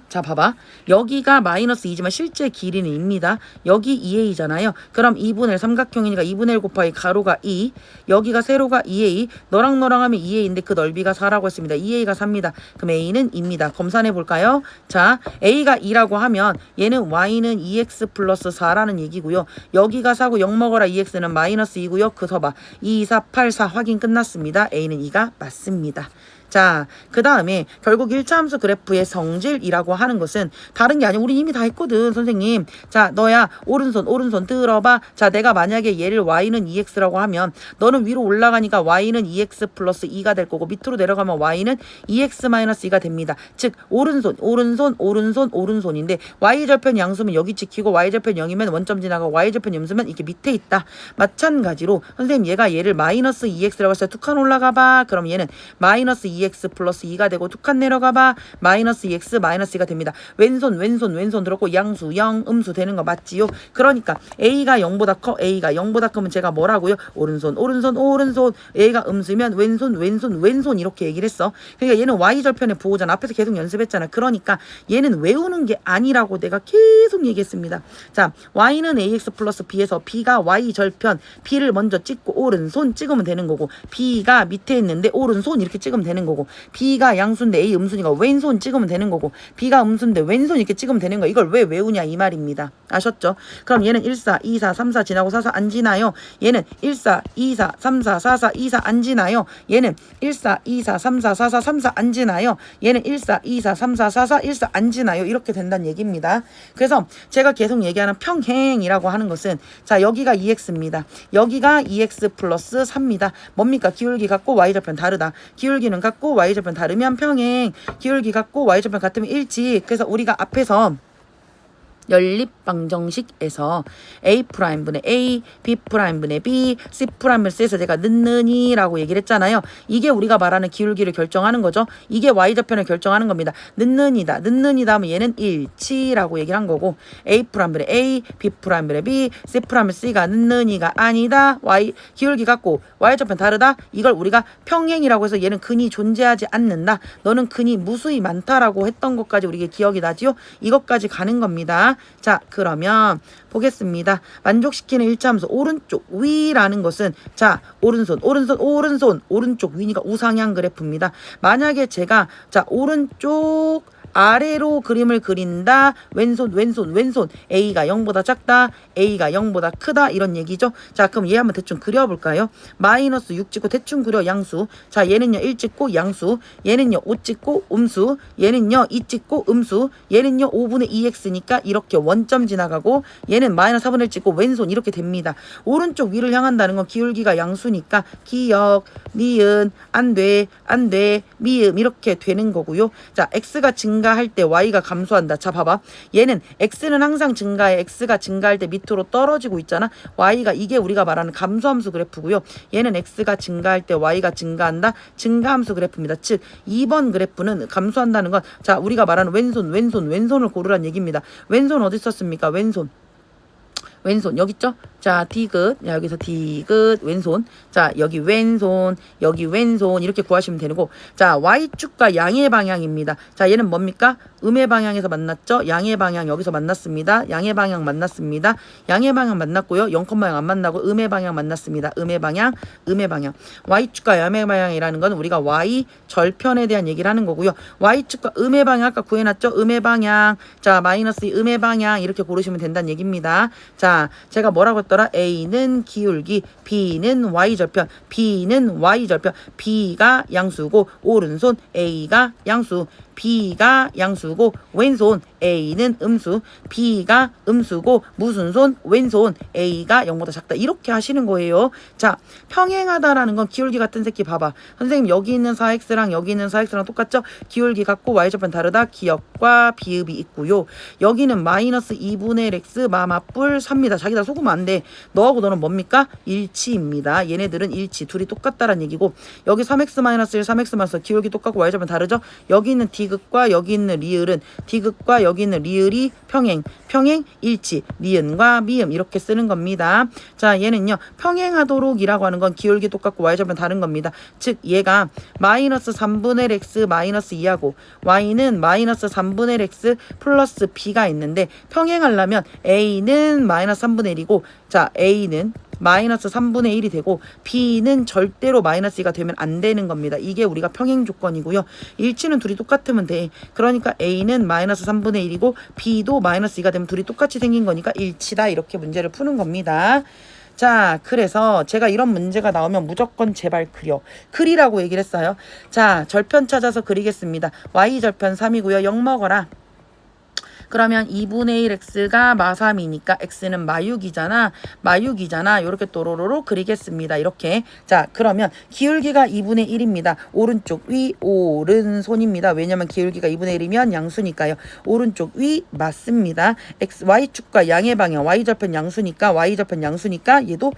Speaker 1: 자 봐봐. 여기가 마이너스 2지만 실제 길이는 2입니다. 여기 2a잖아요. 그럼 2분의 1 삼각형이니까 2분의 1 곱하기 가로가 2. 여기가 세로가 2a. 너랑 하면 2a인데 그 넓이가 4라고 했습니다. 2a가 4입니다. 그럼 a는 2입니다. 검산해 볼까요? 자, a가 2라고 하면 얘는 y는 2x 플러스 4라는 얘기고요. 여기가 4고 0 먹어라 2x는 마이너스 2고요. 그서 봐. 2, 4, 8, 4 확인 끝났습니다. a는 2가 맞습니다. 자, 그 다음에 결국 1차 함수 그래프의 성질이라고 하는 것은 다른 게 아니고, 우리 이미 다 했거든 선생님. 자, 너야 오른손 들어봐. 자, 내가 만약에 얘를 y는 2x라고 하면 너는 위로 올라가니까 y는 2x 플러스 2가 될 거고, 밑으로 내려가면 y는 2x 마이너스 2가 됩니다. 즉 오른손인데 y절편 양수면 여기 지키고 y절편 0이면 원점 지나가고 y절편 염수면 이게 밑에 있다. 마찬가지로 선생님 얘를 마이너스 2x라고 했어요. 두 칸 올라가 봐. 그럼 얘는 마이너스 2x 플러스 2가 되고, 두 칸 내려가 봐. 마이너스 2x 마이너스 2가 됩니다. 왼손 들었고 양수 0 음수 되는 거 맞지요? 그러니까 a가 0보다 커. a가 0보다 크면 제가 뭐라고요? 오른손 a가 음수면 왼손 이렇게 얘기를 했어. 그러니까 얘는 y절편의 보호잖아. 앞에서 계속 연습했잖아. 그러니까 얘는 외우는 게 아니라고 내가 계속 얘기했습니다. 자, y는 ax 플러스 b에서 b가 y절편, b를 먼저 찍고 오른손 찍으면 되는 거고, b가 밑에 있는데 오른손 이렇게 찍으면 되는 거고, b가 양수인데 a 음수니까 왼손 찍으면 되는 거고, b가 음수인데 왼손 이렇게 찍으면 되는 거. 이걸 왜 외우냐 이 말입니다. 아셨죠? 그럼 얘는 1, 4, 2, 4, 3, 4 지나고 4, 4 안 지나요. 얘는 1, 4, 2, 4, 3, 4, 4, 4, 2, 4 안 지나요. 얘는 1, 4, 2, 4, 3, 4, 4, 4, 3, 4 안 지나요. 얘는 1, 4, 2, 4, 3, 4, 4, 4, 1, 4 안 지나요. 이렇게 된다는 얘기입니다. 그래서 제가 계속 얘기하는 평행이라고 하는 것은, 자, 여기가 2x입니다. 여기가 2x 플러스 3입니다. 뭡니까? 기울기 같고 y절편 다르다. 기울기는 같고 y절편 다르면 평행. 기울기 같고 y절편 같으면 일치. 그래서 우리가 앞에서 연립 방정식에서 A'분의 A, B'분의 B, C'분을 C에서 제가 는느니라고 얘기를 했잖아요. 이게 우리가 말하는 기울기를 결정하는 거죠. 이게 Y좌편을 결정하는 겁니다. 는느니다 하면 얘는 일치라고 얘기를 한 거고 A'분의 A, B'분의 B, C'분의 C가 는느니가 아니다. Y 기울기 같고 Y좌편 다르다. 이걸 우리가 평행이라고 해서 얘는 근이 존재하지 않는다. 너는 근이 무수히 많다라고 했던 것까지 우리가 기억이 나지요. 이것까지 가는 겁니다. 자, 그러면 보겠습니다. 만족시키는 일차함수 오른쪽 위라는 것은 자, 오른손 오른쪽 위니까 우상향 그래프입니다. 만약에 제가 자, 오른쪽 아래로 그림을 그린다. 왼손 A가 0보다 작다. A가 0보다 크다. 이런 얘기죠. 자, 그럼 얘 한번 대충 그려볼까요? 마이너스 6 찍고 대충 그려 양수. 자, 얘는요 1 찍고 양수. 얘는요 5 찍고 음수. 얘는요 2 찍고 음수. 얘는요 5분의 2x니까 이렇게 원점 지나가고 얘는 마이너스 4분의 1 찍고 왼손 이렇게 됩니다. 오른쪽 위를 향한다는 건 기울기가 양수니까 기역, 니은, 안돼 미음 이렇게 되는 거고요. 자, x가 증가할 때 y가 감소한다. 자, 봐봐. 얘는 x는 항상 증가해. x가 증가할 때 밑으로 떨어지고 있잖아. y가 이게 우리가 말하는 감소함수 그래프고요. 얘는 x가 증가할 때 y가 증가한다. 증가함수 그래프입니다. 즉 2번 그래프는 감소한다는 건 자, 우리가 말하는 왼손을 고르란 얘기입니다. 왼손 어디 있었습니까? 왼손 여기 있죠? 자, 디귿. 여기서 디귿 왼손. 자, 여기 왼손 이렇게 구하시면 되고. 자, y축과 양의 방향입니다. 자, 얘는 뭡니까? 음의 방향에서 만났죠? 양의 방향 여기서 만났습니다. 양의 방향 만났습니다. 양의 방향 만났고요. 0,0 안 만나고 음의 방향 만났습니다. 음의 방향. y축과 양의 방향이라는 건 우리가 y 절편에 대한 얘기를 하는 거고요. y축과 음의 방향 아까 구해놨죠? 음의 방향. 자, 마이너스 음의 방향 이렇게 고르시면 된다는 얘기입니다. 자, 제가 뭐라고 했더라? A는 기울기, B는 Y절편, B가 양수고 오른손 A가 양수, B가 양수고 왼손 A는 음수, B가 음수고 무슨 손? 왼손 A가 0보다 작다. 이렇게 하시는 거예요. 자, 평행하다라는 건 기울기 같은 새끼 봐봐. 선생님 여기 있는 4x랑 여기 있는 4x랑 똑같죠? 기울기 같고 y절편 다르다. 기역과 비읍이 있고요. 여기는 마이너스 2분의 1 x 마마뿔 3입니다. 자기다 속으면 안 돼. 너하고 너는 뭡니까? 일치입니다. 얘네들은 일치. 둘이 똑같다라는 얘기고 여기 3x 마이너스 1, 3x 마이너스 기울기 똑같고 y절편 다르죠? 여기 있는 디귿과 여기 있는 리을은 디귿과 여기 있는 리을이 평행 일치, 니은과 미음 이렇게 쓰는 겁니다. 자, 얘는요 평행하도록 이라고 하는 건 기울기 똑같고 y절편 다른 겁니다. 즉 얘가 마이너스 3분의 1 x 마이너스 2하고 y는 마이너스 3분의 1 x 플러스 b가 있는데 평행하려면 a는 마이너스 3분의 1이고 자, a는 마이너스 3분의 1이 되고 B는 절대로 마이너스 2가 되면 안 되는 겁니다. 이게 우리가 평행 조건이고요. 일치는 둘이 똑같으면 돼. 그러니까 A는 마이너스 3분의 1이고 B도 마이너스 2가 되면 둘이 똑같이 생긴 거니까 일치다. 이렇게 문제를 푸는 겁니다. 자, 그래서 제가 이런 문제가 나오면 무조건 제발 그리라고 얘기를 했어요. 자, 절편 찾아서 그리겠습니다. Y절편 3이고요. 0 먹어라. 그러면 2분의 1x가 마3이니까 x는 마6이잖아. 이렇게 또로로로 그리겠습니다. 이렇게. 자, 그러면 기울기가 2분의 1입니다. 오른쪽 위 오른손입니다. 왜냐면 기울기가 2분의 1이면 양수니까요. 오른쪽 위 맞습니다. y축과 양의 방향 y절편 양수니까 얘도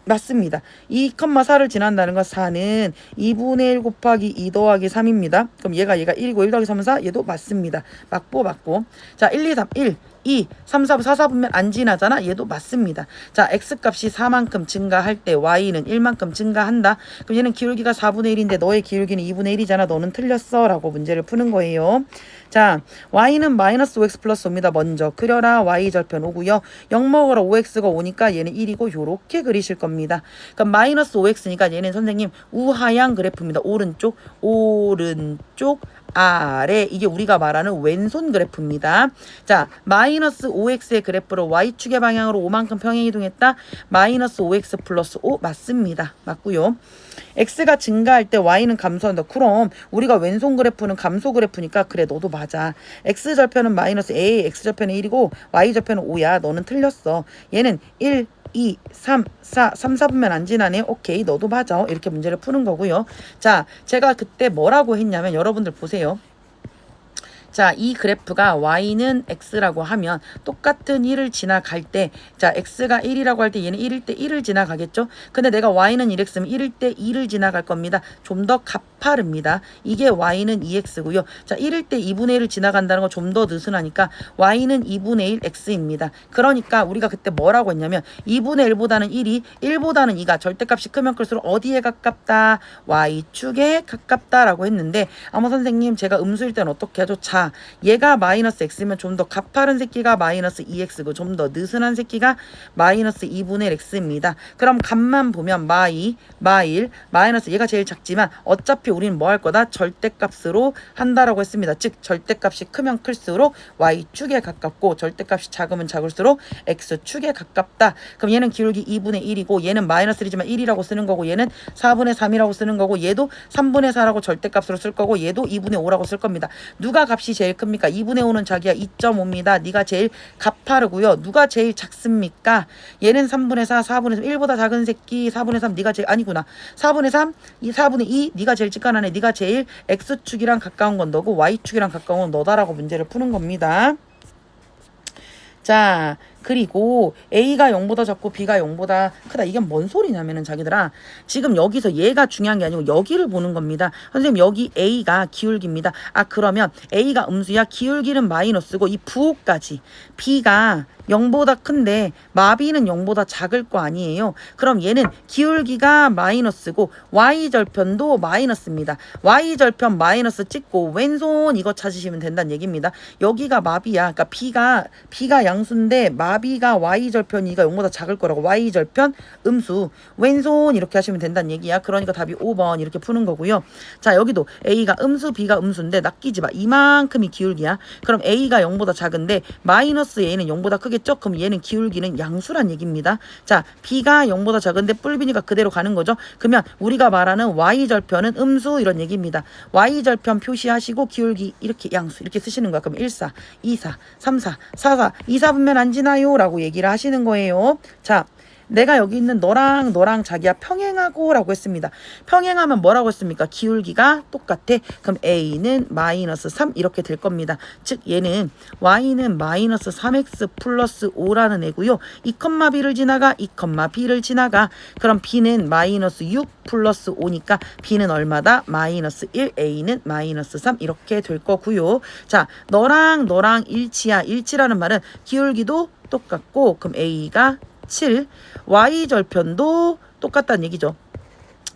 Speaker 1: 맞습니다. 2,4를 지난다는 건 4는 2분의 1 곱하기 2 더하기 3입니다. 그럼 얘가 1이고 1 더하기 3은 4. 얘도 맞습니다. 맞고. 자, 1, 2, 3, 1, 2, 3, 4, 4, 4분면 안 지나잖아. 얘도 맞습니다. 자, x값이 4만큼 증가할 때 y는 1만큼 증가한다. 그럼 얘는 기울기가 4분의 1인데 너의 기울기는 2분의 1이잖아. 너는 틀렸어. 라고 문제를 푸는 거예요. 자, y는 마이너스 5x 플러스 5입니다. 먼저 그려라. y절편 5고요. 0 먹으러 5x가 오니까 얘는 1이고 요렇게 그리실 겁니다. 그럼 마이너스 5x니까 얘는 선생님 우하향 그래프입니다. 오른쪽 아래. 이게 우리가 말하는 왼손 그래프입니다. 자, 마이너스 5x의 그래프로 y축의 방향으로 5만큼 평행 이동했다. 마이너스 5x 플러스 5 맞습니다. 맞고요. x가 증가할 때 y는 감소한다. 그럼 우리가 왼손 그래프는 감소 그래프니까 그래 너도 맞아. x절편은 마이너스 a, x절편은 1이고 y절편은 5야. 너는 틀렸어. 얘는 1, 2, 3, 4분면 안 지나네. 오케이, 너도 맞아. 이렇게 문제를 푸는 거고요. 자, 제가 그때 뭐라고 했냐면 여러분들 보세요. 자, 이 그래프가 y는 x라고 하면 똑같은 1을 지나갈 때, 자, x가 1이라고 할 때 얘는 1일 때 1을 지나가겠죠? 근데 내가 y는 1x면 1일 때 2를 지나갈 겁니다. 좀 더 가파릅니다. 이게 y는 2x고요. 자, 1일 때 2분의 1을 지나간다는 건 좀 더 느슨하니까 y는 2분의 1 x입니다. 그러니까 우리가 그때 뭐라고 했냐면 2분의 1보다는 1이 1보다는 2가 절대값이 크면 클수록 어디에 가깝다? y축에 가깝다라고 했는데, 아마 선생님 제가 음수일 때는 어떻게 하죠? 자, 얘가 마이너스 x면 좀 더 가파른 새끼가 마이너스 2x고 좀 더 느슨한 새끼가 마이너스 2분의 1 x입니다. 그럼 값만 보면 마이, 마일, 마이너스 얘가 제일 작지만 어차피 우리는 뭐 할 거다? 절대값으로 한다라고 했습니다. 즉 절대값이 크면 클수록 y축에 가깝고 절대값이 작으면 작을수록 x축에 가깝다. 그럼 얘는 기울기 2분의 1이고 얘는 마이너스 1이지만 1이라고 쓰는 거고 얘는 4분의 3이라고 쓰는 거고 얘도 3분의 4라고 절대값으로 쓸 거고 얘도 2분의 5라고 쓸 겁니다. 누가 값이 제일 큽니까? 2분의 5는 자기야 2.5입니다. 네가 제일 가파르고요. 누가 제일 작습니까? 얘는 3분의 4, 4분의 3, 1보다 작은 새끼 4분의 3 네가 제일 아니구나. 4분의 3, 4분의 2 네가 제일 찌깐하네. 네가 제일 x축이랑 가까운 건 너고 y축이랑 가까운 건 너다라고 문제를 푸는 겁니다. 자, 그리고 A가 0보다 작고 B가 0보다 크다. 이게 뭔 소리냐면은 자기들아, 지금 여기서 얘가 중요한 게 아니고 여기를 보는 겁니다. 선생님 여기 A가 기울기입니다. 아, 그러면 A가 음수야. 기울기는 마이너스고 이 부호까지 B가 0보다 큰데 마비는 0보다 작을 거 아니에요. 그럼 얘는 기울기가 마이너스고 y절편도 마이너스입니다. y절편 마이너스 찍고 왼손 이거 찾으시면 된다는 얘기입니다. 여기가 마비야. 그러니까 B가 양수인데 마비가 y절편이가 0보다 작을 거라고. y절편 음수 왼손 이렇게 하시면 된다는 얘기야. 그러니까 답이 5번 이렇게 푸는 거고요. 자, 여기도 A가 음수 B가 음수인데 낚이지 마. 이만큼이 기울기야. 그럼 A가 0보다 작은데 마이너스 A는 0보다 크게 겠죠? 그럼 얘는 기울기는 양수란 얘기입니다. 자, B가 0보다 작은데 뿔비니까 그대로 가는 거죠. 그러면 우리가 말하는 y절편은 음수 이런 얘기입니다. y절편 표시하시고 기울기 이렇게 양수 이렇게 쓰시는 거야. 그럼 1, 4, 2, 4, 3, 4, 4, 4, 2, 4분면 안 지나요? 라고 얘기를 하시는 거예요. 자, 내가 여기 있는 너랑 자기야 평행하고 라고 했습니다. 평행하면 뭐라고 했습니까? 기울기가 똑같아. 그럼 A는 마이너스 3 이렇게 될 겁니다. 즉 얘는 Y는 마이너스 3X 플러스 5라는 애고요. 2,B를 지나가 2,B를 지나가. 그럼 B는 마이너스 6 플러스 5니까 B는 얼마다? 마이너스 1, A는 마이너스 3 이렇게 될 거고요. 자, 너랑 일치야. 일치라는 말은 기울기도 똑같고 그럼 A가 7, y절편도 똑같다는 얘기죠.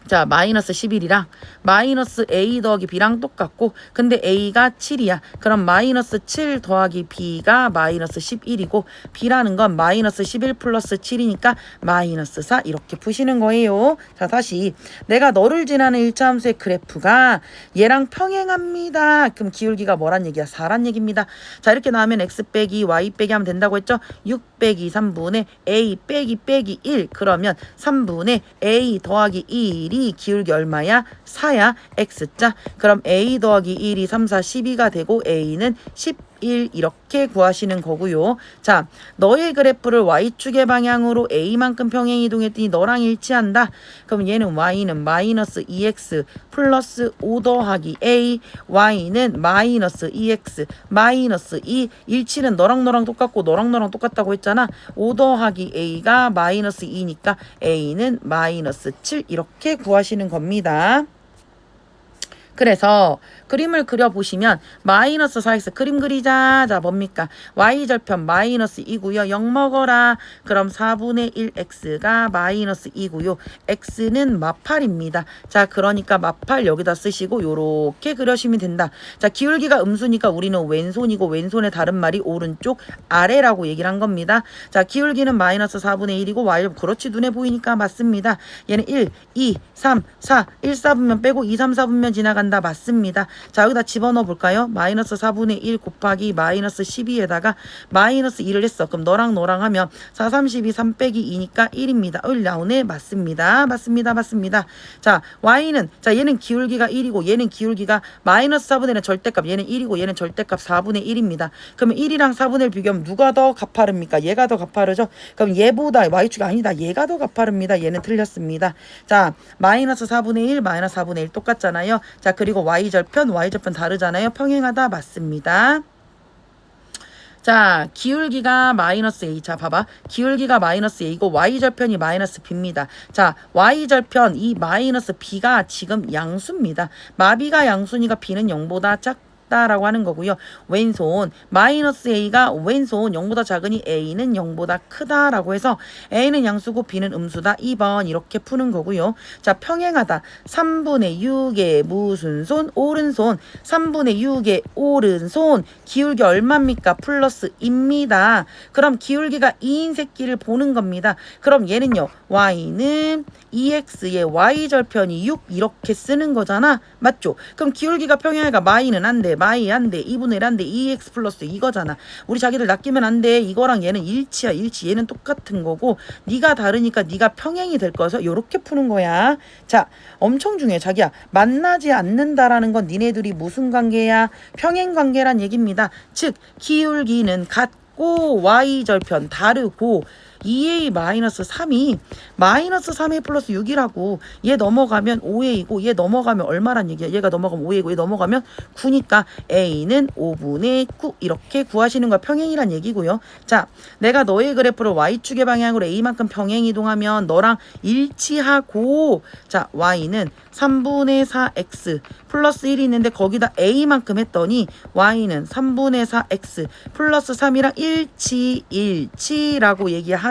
Speaker 1: 자, 마이너스 11이랑 마이너스 A 더하기 B랑 똑같고 근데 A가 7이야. 그럼 마이너스 7 더하기 B가 마이너스 11이고 B라는 건 마이너스 11 플러스 7이니까 마이너스 4 이렇게 푸시는 거예요. 자, 다시 내가 너를 지나는 1차 함수의 그래프가 얘랑 평행합니다. 그럼 기울기가 뭐란 얘기야? 4란 얘기입니다. 자, 이렇게 나오면 X 빼기 Y 빼기 하면 된다고 했죠? 6 빼기 3분의 A 빼기 1 그러면 3분의 A 더하기 1이 기울기 얼마야? 4야. X자. 그럼 A 더하기 1이 3, 4, 12가 되고 A는 11 이렇게 구하시는 거고요. 자, 너의 그래프를 Y축의 방향으로 A만큼 평행 이동했더니 너랑 일치한다. 그럼 얘는 Y는 마이너스 2X 플러스 5 더하기 A Y는 마이너스 2X 마이너스 2 일치는 너랑 똑같고 너랑 똑같다고 했잖아. 5 더하기 A가 마이너스 2니까 A는 마이너스 7 이렇게 구하시는 겁니다. 그래서 그림을 그려보시면 마이너스 4x 그림 그리자. 자, 뭡니까? y절편 마이너스 2고요. 0 먹어라. 그럼 4분의 1x가 마이너스 2고요. x는 마팔입니다. 자, 그러니까 마팔 여기다 쓰시고 요렇게 그려시면 된다. 자, 기울기가 음수니까 우리는 왼손이고 왼손의 다른 말이 오른쪽 아래라고 얘기를 한 겁니다. 자, 기울기는 마이너스 4분의 1이고 y 그렇지 눈에 보이니까 맞습니다. 얘는 1, 2, 3, 4, 1, 4분면 빼고 2, 3, 4분면 지나간다. 맞습니다. 자, 여기다 집어넣어 볼까요? 마이너스 4분의 1 곱하기 마이너스 12에다가 마이너스 2를 했어. 그럼 너랑 하면 4, 32, 3 빼기 2니까 1입니다. 1 나오네. 맞습니다. 자, y는 자 얘는 기울기가 1이고 얘는 기울기가 마이너스 4분의 1은 절대값 얘는 1이고 얘는 절대값 4분의 1입니다. 그러면 1이랑 4분의 1 비교하면 누가 더 가파릅니까? 얘가 더 가파르죠? 그럼 얘보다 y축이 아니다. 얘가 더 가파릅니다. 얘는 틀렸습니다. 자, 마이너스 4분의 1 마이너스 4분의 1 똑같잖아요. 자, 그리고 y절편 다르잖아요. 평행하다 맞습니다. 자, 기울기가 마이너스 a. 자, 봐봐. 기울기가 마이너스 a고 y절편이 마이너스 b입니다. 자, y절편 이 마이너스 b가 지금 양수입니다. 마비가 양수니까 b는 0보다 라고 하는 거고요. 왼손 마이너스 a가 왼손 0보다 작으니 a는 0보다 크다라고 해서 a는 양수고 b는 음수다. 2번 이렇게 푸는 거고요. 자, 평행하다 3분의 6의 무슨 손? 오른손 3분의 6의 오른손 기울기 얼마입니까? 플러스입니다. 그럼 기울기가 2인 새끼를 보는 겁니다. 그럼 얘는요. y는 2x의 y절편이 6 이렇게 쓰는 거잖아. 맞죠? 그럼 기울기가 평행하니까 마이는 안 돼. 마이 안 돼. 2분의 1 안 돼. 2x 플러스 이거잖아. 우리 자기들 낚이면 안 돼. 이거랑 얘는 일치야. 일치. 얘는 똑같은 거고 네가 다르니까 네가 평행이 될 거여서 요렇게 푸는 거야. 자, 엄청 중요해. 자기야. 만나지 않는다라는 건 니네들이 무슨 관계야? 평행 관계란 얘기입니다. 즉 기울기는 같고 y절편 다르고 2a-3이 마이너스 3a 플러스 6이라고. 얘 넘어가면 5a이고 얘 넘어가면 얼마란 얘기야? 얘가 넘어가면 5a고 얘 넘어가면 9니까 a는 5분의 9 이렇게 구하시는 거야. 평행이란 얘기고요. 자, 내가 너의 그래프를 y축의 방향으로 a만큼 평행 이동하면 너랑 일치하고 자, y는 3분의 4x 플러스 1이 있는데 거기다 a만큼 했더니 y는 3분의 4x 플러스 3이랑 일치라고 얘기하면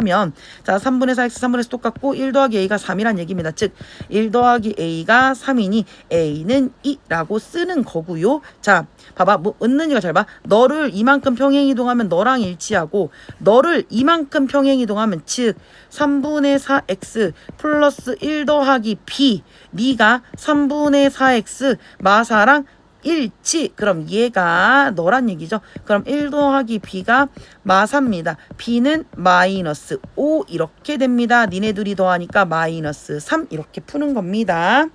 Speaker 1: 자 3분의 4x 3분의 4 똑같고 1 더하기 a가 3이란 얘기입니다. 즉 1 더하기 a가 3이니 a는 2라고 쓰는 거고요. 자 봐봐 뭐 은는이가 잘 봐. 너를 이만큼 평행 이동하면 너랑 일치하고 너를 이만큼 평행 이동하면 즉 3분의 4x 플러스 1 더하기 b 네가 3분의 4x 마사랑 일치. 그럼 얘가 너란 얘기죠. 그럼 1 더하기 b가 마사입니다. b는 마이너스 5 이렇게 됩니다. 니네들이 더하니까 마이너스 3 이렇게 푸는 겁니다.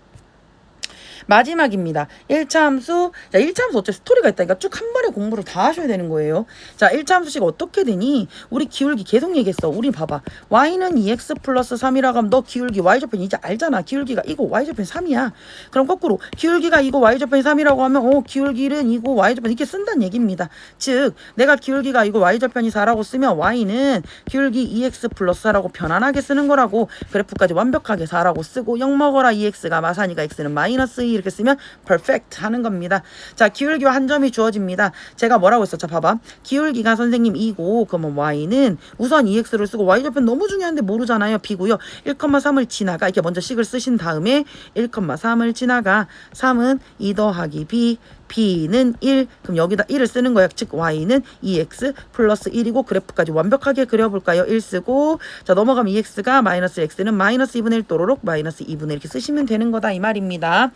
Speaker 1: 마지막입니다. 1차 함수. 자, 1차 함수 어째 스토리가 있다니까 쭉 한 번에 공부를 다 하셔야 되는 거예요. 자, 1차 함수식 어떻게 되니? 우리 기울기 계속 얘기했어. 우리 봐봐. y는 2x 플러스 3이라고 하면 너 기울기 y절편 이제 알잖아. 기울기가 이거 y절편 3이야. 그럼 거꾸로 기울기가 이거 y절편이 3이라고 하면 기울기는 이거 y절편 이렇게 쓴다는 얘기입니다. 즉 내가 기울기가 이거 y절편이 4라고 쓰면 y는 기울기 2x 플러스 4라고 편안하게 쓰는 거라고. 그래프까지 완벽하게 4라고 쓰고 0 먹어라 2x가 마사니까 x는 마이너스 2 이렇게 쓰면 perfect 하는 겁니다. 자, 기울기와 한 점이 주어집니다. 제가 뭐라고 했어? 자, 봐봐. 기울기가 선생님 2고 그러면 y는 우선 2x를 쓰고 y절편 너무 중요한데 모르잖아요. b고요. 1,3을 지나가. 이렇게 먼저 식을 쓰신 다음에 1,3을 지나가. 3은 2 더하기 b b는 1. 그럼 여기다 1을 쓰는 거야. 즉 y는 2x 플러스 1이고 그래프까지 완벽하게 그려볼까요? 1 쓰고 자 넘어가면 2x가 마이너스 x는 마이너스 2분의 1 또로록 마이너스 2분의 1 이렇게 쓰시면 되는 거다 이 말입니다.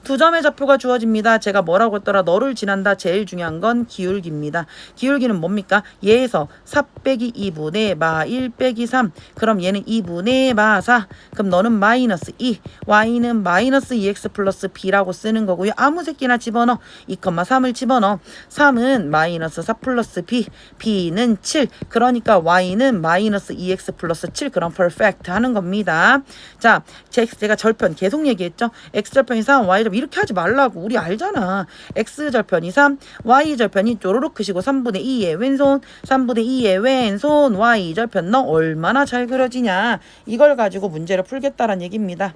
Speaker 1: 두 점의 좌표가 주어집니다. 제가 뭐라고 했더라? 너를 지난다. 제일 중요한 건 기울기입니다. 기울기는 뭡니까? 얘에서 4 빼기 2분의 마 1 빼기 3. 그럼 얘는 2분의 마 4. 그럼 너는 마이너스 2. y는 마이너스 2x 플러스 b라고 쓰는 거고요. 아무 새끼나 집어넣어. 2,3을 집어넣어. 3은 마이너스 4 플러스 b. b는 7. 그러니까 y는 마이너스 2x 플러스 7. 그럼 perfect 하는 겁니다. 자, 제가 절편 계속 얘기했죠. x절편이 3, y절편 이렇게 하지 말라고. 우리 알잖아. x절편이 3, y절편이 쪼로록 크시고 3분의 2의 왼손, 3분의 2의 왼손, y절편 너 얼마나 잘 그려지냐. 이걸 가지고 문제를 풀겠다란 얘기입니다.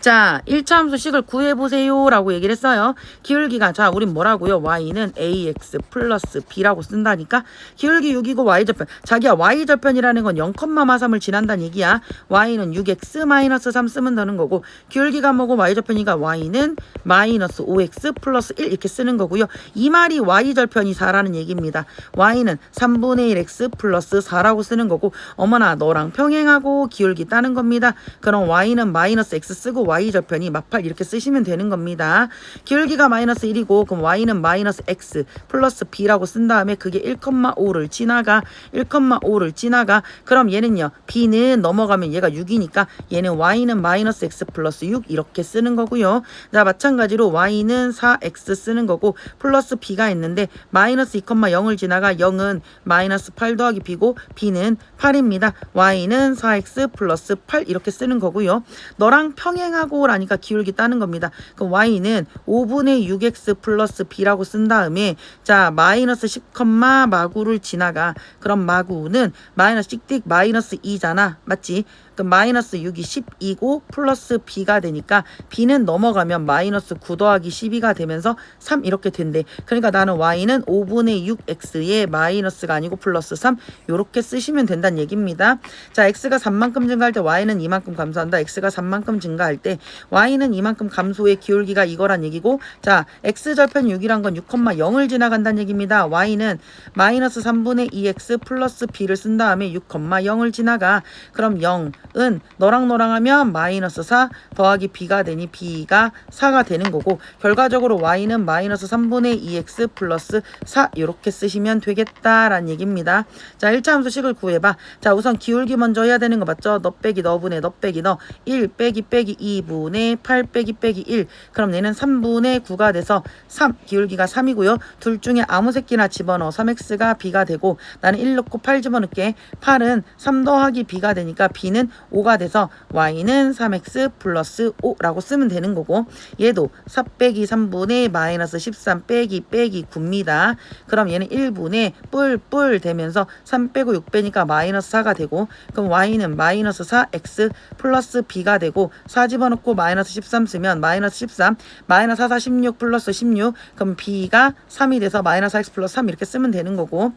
Speaker 1: 자, 1차 함수식을 구해보세요 라고 얘기를 했어요. 기울기가 자 우린 뭐라고요? y는 ax 플러스 b라고 쓴다니까. 기울기 6이고 y절편. 자기야 y절편이라는 건 0,3을 지난다는 얘기야. y는 6x 마이너스 3 쓰면 되는 거고 기울기가 뭐고 y절편이가 y는 마이너스 5x 플러스 1 이렇게 쓰는 거고요. 이 말이 y절편이 4라는 얘기입니다. y는 3분의 1x 플러스 4라고 쓰는 거고 어머나 너랑 평행하고 기울기 따는 겁니다. 그럼 y는 마이너스 x 쓰고 y절편이 마팔 이렇게 쓰시면 되는 겁니다. 기울기가 마이너스 1이고 그럼 y는 마이너스 x 플러스 b라고 쓴 다음에 그게 1,5를 지나가. 1,5를 지나가. 그럼 얘는요. b는 넘어가면 얘가 6이니까 얘는 y는 마이너스 x 플러스 6 이렇게 쓰는 거고요. 자 마찬가지로 y는 4x 쓰는 거고 플러스 b가 있는데 마이너스 2,0을 지나가. 0은 마이너스 8 더하기 b고 b는 8입니다. y는 4x 플러스 8 이렇게 쓰는 거고요. 너랑 평행한 평행하고 라니까 기울기 따는 겁니다. 그럼 y는 5분의 6x 플러스 b라고 쓴 다음에 자 마이너스 10, 마구를 지나가. 그럼 마구는 마이너스 찍찍 마이너스 2잖아. 맞지? 그럼 마이너스 6이 12고 플러스 b가 되니까 b는 넘어가면 마이너스 9 더하기 12가 되면서 3 이렇게 된대. 그러니까 나는 y는 5분의 6x에 마이너스가 아니고 플러스 3 이렇게 쓰시면 된다는 얘기입니다. 자 x가 3만큼 증가할 때 y는 이만큼 감소한다. x가 3만큼 증가할 때 y는 이만큼 감소의 기울기가 이거란 얘기고 자 x절편 6이란 건 6,0을 지나간다는 얘기입니다. y는 마이너스 3분의 2x 플러스 b를 쓴 다음에 6,0을 지나가. 그럼 0은 너랑 하면 마이너스 4 더하기 b가 되니 b가 4가 되는 거고 결과적으로 y는 마이너스 3분의 2x 플러스 4 이렇게 쓰시면 되겠다라는 얘기입니다. 자 1차 함수식을 구해봐. 자 우선 기울기 먼저 해야 되는 거 맞죠? 너 빼기 너분의 너 빼기 너 1 빼기 2분의 8 빼기 1 그럼 얘는 3분의 9가 돼서 3 기울기가 3이고요. 둘 중에 아무 새끼나 집어넣어 3x가 b가 되고 나는 1 넣고 8 집어넣을게. 8은 3 더하기 b가 되니까 b는 5가 돼서 y는 3x 플러스 5라고 쓰면 되는 거고 얘도 4 빼기 3분의 마이너스 13 빼기 9입니다. 그럼 얘는 1분의 뿔 되면서 3 빼고 6 빼니까 마이너스 4가 되고 그럼 y는 마이너스 4x 플러스 b가 되고 4 집어넣고 마이너스 13 쓰면 마이너스 13 마이너스 4, 4, 16 플러스 16 그럼 b가 3이 돼서 마이너스 4x 플러스 3 이렇게 쓰면 되는 거고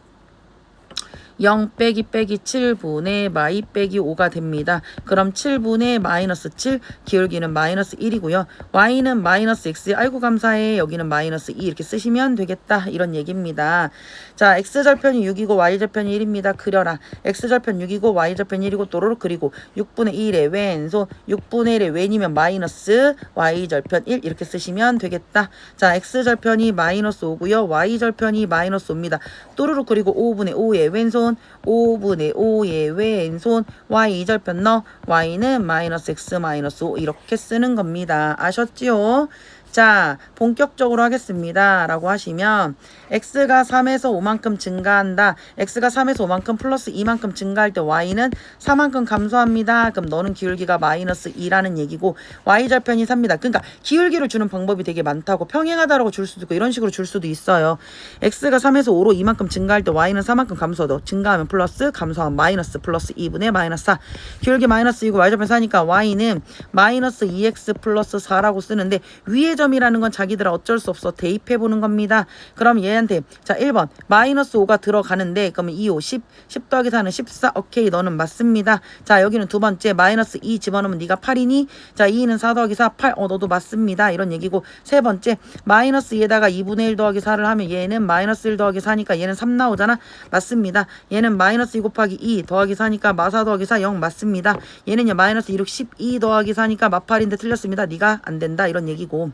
Speaker 1: 0 빼기 7분의 마이 빼기 5가 됩니다. 그럼 7분의 마이너스 7 기울기는 마이너스 1이고요. y는 마이너스 x 아이고 감사해 여기는 마이너스 2 이렇게 쓰시면 되겠다 이런 얘기입니다. 자 x절편이 6이고 y절편이 1입니다. 그려라. x절편 6이고 y절편 1이고 또로록 그리고 6분의 1의 왼손 6분의 1의 왼이면 마이너스 y절편 1 이렇게 쓰시면 되겠다. 자 x절편이 마이너스 5고요. y절편이 마이너스 5입니다. 또로록 그리고 5분의 5의 왼손 5분의 5의 왼손 y절편 넣어 y는 마이너스 x 마이너스 5 이렇게 쓰는 겁니다. 아셨지요? 자 본격적으로 하겠습니다 라고 하시면 x가 3에서 5만큼 증가한다. x가 3에서 5만큼 플러스 2만큼 증가할 때 y는 4만큼 감소합니다. 그럼 너는 기울기가 마이너스 2라는 얘기고 y절편이 3입니다. 그러니까 기울기를 주는 방법이 되게 많다고 평행하다라고 줄 수도 있고 이런 식으로 줄 수도 있어요. x가 3에서 5로 이만큼 증가할 때 y는 4만큼 감소도 증가하면 플러스 감소하면 마이너스 플러스 2분의 마이너스 4 기울기 마이너스 2고 y절편 4니까 y는 마이너스 2x 플러스 4라고 쓰는데 위에 점이라는 건 자기들아 어쩔 수 없어 대입해 보는 겁니다. 그럼 얘한테 자 1번 마이너스 5가 들어가는데 그러면 2, 5, 10 더하기 4는 14 오케이 너는 맞습니다. 자 여기는 두 번째 마이너스 2 집어넣으면 네가 8이니 자 2는 4 더하기 4 8 너도 맞습니다 이런 얘기고 세 번째 마이너스 2에다가 2분의 1 더하기 4를 하면 얘는 마이너스 1 더하기 4니까 얘는 3 나오잖아. 맞습니다. 얘는 마이너스 2 곱하기 2 더하기 4니까 마4 더하기 4 0 맞습니다. 얘는요 마이너스 2, 6, 12 더하기 4니까 마8인데 틀렸습니다. 네가 안 된다 이런 얘기고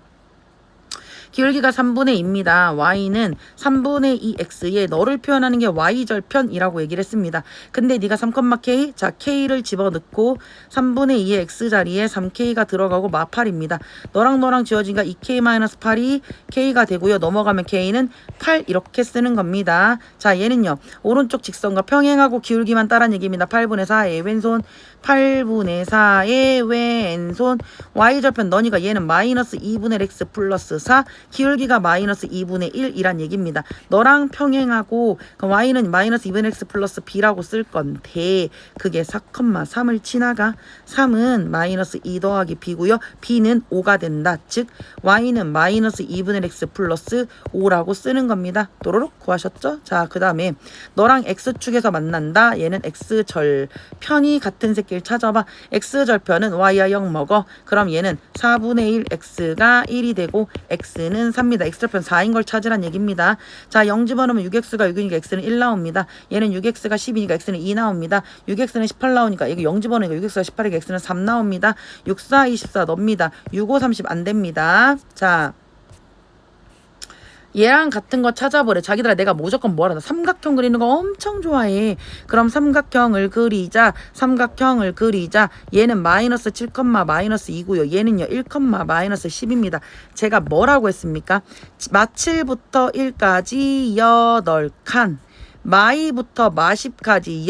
Speaker 1: 기울기가 3분의 2입니다. y는 3분의 2x에 너를 표현하는 게 y절편이라고 얘기를 했습니다. 근데 네가 3,k 자 k를 집어넣고 3분의 2의 x 자리에 3k가 들어가고 마8입니다. 너랑 지워지니까 2k-8이 k가 되고요. 넘어가면 k는 8 이렇게 쓰는 겁니다. 자 얘는요 오른쪽 직선과 평행하고 기울기만 따란 얘기입니다. 8분의 4의 왼손 8분의 4의 왼손 y절편 너니까 얘는 마이너스 2분의 x 플러스 4 기울기가 마이너스 2분의 1이란 얘기입니다. 너랑 평행하고 y는 마이너스 2분의 x 플러스 b라고 쓸 건데 그게 4,3을 지나가 3은 마이너스 2 더하기 b고요. b는 5가 된다. 즉 y는 마이너스 2분의 x 플러스 5라고 쓰는 겁니다. 또로록 구하셨죠? 자 그 다음에 너랑 x축에서 만난다. 얘는 x절편이 같은 새끼를 찾아봐. x절편은 y야 0 먹어. 그럼 얘는 4분의 1 x가 1이 되고 x는 3입니다. x절편 4인 걸 찾으란 얘기입니다. 자 0 집어넣으면 6x가 6이니까 x는 1 나옵니다. 얘는 6x가 10이니까 x는 2 나옵니다. 6x는 18 나오니까 이거 0 집어넣으니까 6x가 18이니까 x는 3 나옵니다. 6, 4, 24 넣습니다. 6, 5, 30 안 됩니다. 자 얘랑 같은 거 찾아보래. 자기들아 내가 무조건 뭐라 삼각형 그리는 거 엄청 좋아해. 그럼 삼각형을 그리자. 얘는 마이너스 7, 마이너스 2고요. 얘는요 1, 마이너스 10입니다. 제가 뭐라고 했습니까? 마7부터 1까지 8칸 마이부터 마10까지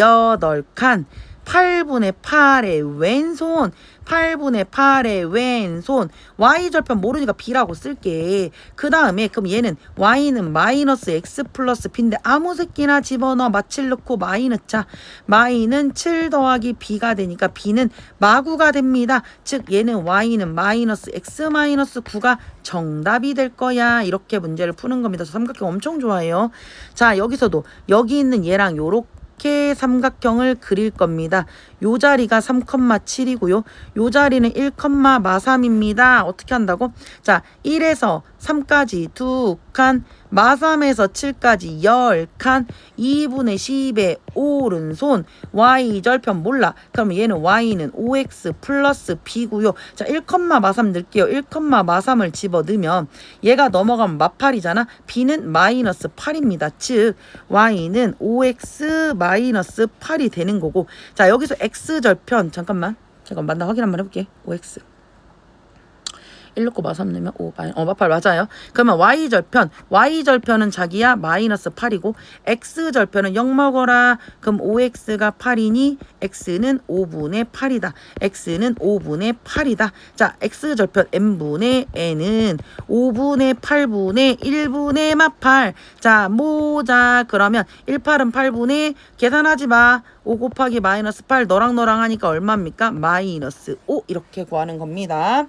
Speaker 1: 8칸 8분의 8의 왼손 8분의 8의 왼손 y절편 모르니까 b라고 쓸게. 그 다음에 그럼 얘는 y는 마이너스 x 플러스 b인데 아무 새끼나 집어넣어 마칠 넣고 마이 넣자. 마이는 7 더하기 b가 되니까 b는 마구가 됩니다. 즉 얘는 y는 마이너스 x 마이너스 9가 정답이 될 거야. 이렇게 문제를 푸는 겁니다. 저 삼각형 엄청 좋아해요. 자, 여기서도 여기 있는 얘랑 요렇게 삼각형을 그릴 겁니다. 요 자리가 3,7이고요. 요 자리는 1,3입니다. 어떻게 한다고? 자, 1에서 3까지 2칸, 마3에서 7까지 10칸, 2분의 10의 오른손, y절편 몰라. 그럼 얘는 y는 5x 플러스 b고요. 자, 1,마3 넣을게요. 1,마3을 집어넣으면 얘가 넘어가면 마8이잖아. b는 마이너스 8입니다. 즉 y는 5x 마이너스 8이 되는 거고. 자, 여기서 x절편 잠깐만 나 확인 한번 해볼게. 5x 1 넣고 마3 넣으면 5 마8 맞아요. 그러면 y절편은 자기야 마이너스 8이고 x절편은 0 먹어라. 그럼 5x가 8이니 x는 5분의 8이다. x는 5분의 8이다. 자, x절편 n분의 n은 5분의 8분의 1분의 마8. 자, 모자 그러면 18은 8분의 계산하지 마. 5 곱하기 마이너스 8 너랑 하니까 얼마입니까? 마이너스 5 이렇게 구하는 겁니다.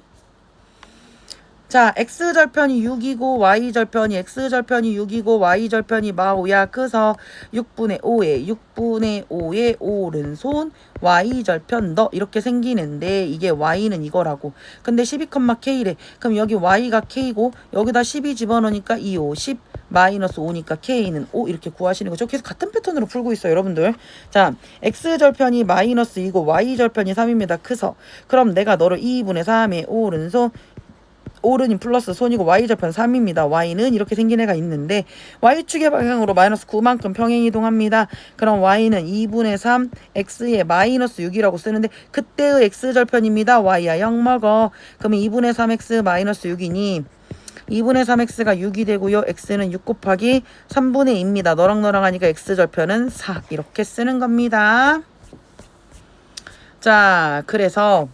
Speaker 1: 자, x절편이 6이고 y절편이 x절편이 6이고 y절편이 마5야. 그래서 6분의 5의 오른손 y절편 너 이렇게 생기는데 이게 y는 이거라고. 근데 12,k래. 그럼 여기 y가 k고 여기다 12 집어넣으니까 2, 5, 10 마이너스 5니까 k는 5 이렇게 구하시는 거죠. 계속 같은 패턴으로 풀고 있어요, 여러분들. 자, x절편이 마이너스 2고 y절편이 3입니다. 그럼 내가 너를 2분의 3의 오른이 플러스 손이고 y절편 3입니다. y는 이렇게 생긴 애가 있는데 y축의 방향으로 마이너스 9만큼 평행이동합니다. 그럼 y는 2분의 3 x의 마이너스 6이라고 쓰는데 그때의 x절편입니다. y야 0 먹어. 그러면 2분의 3x 마이너스 6이니 2분의 3x가 6이 되고요. x는 6 곱하기 3분의 2입니다. 너랑 하니까 x절편은 4 이렇게 쓰는 겁니다. 자, 그래서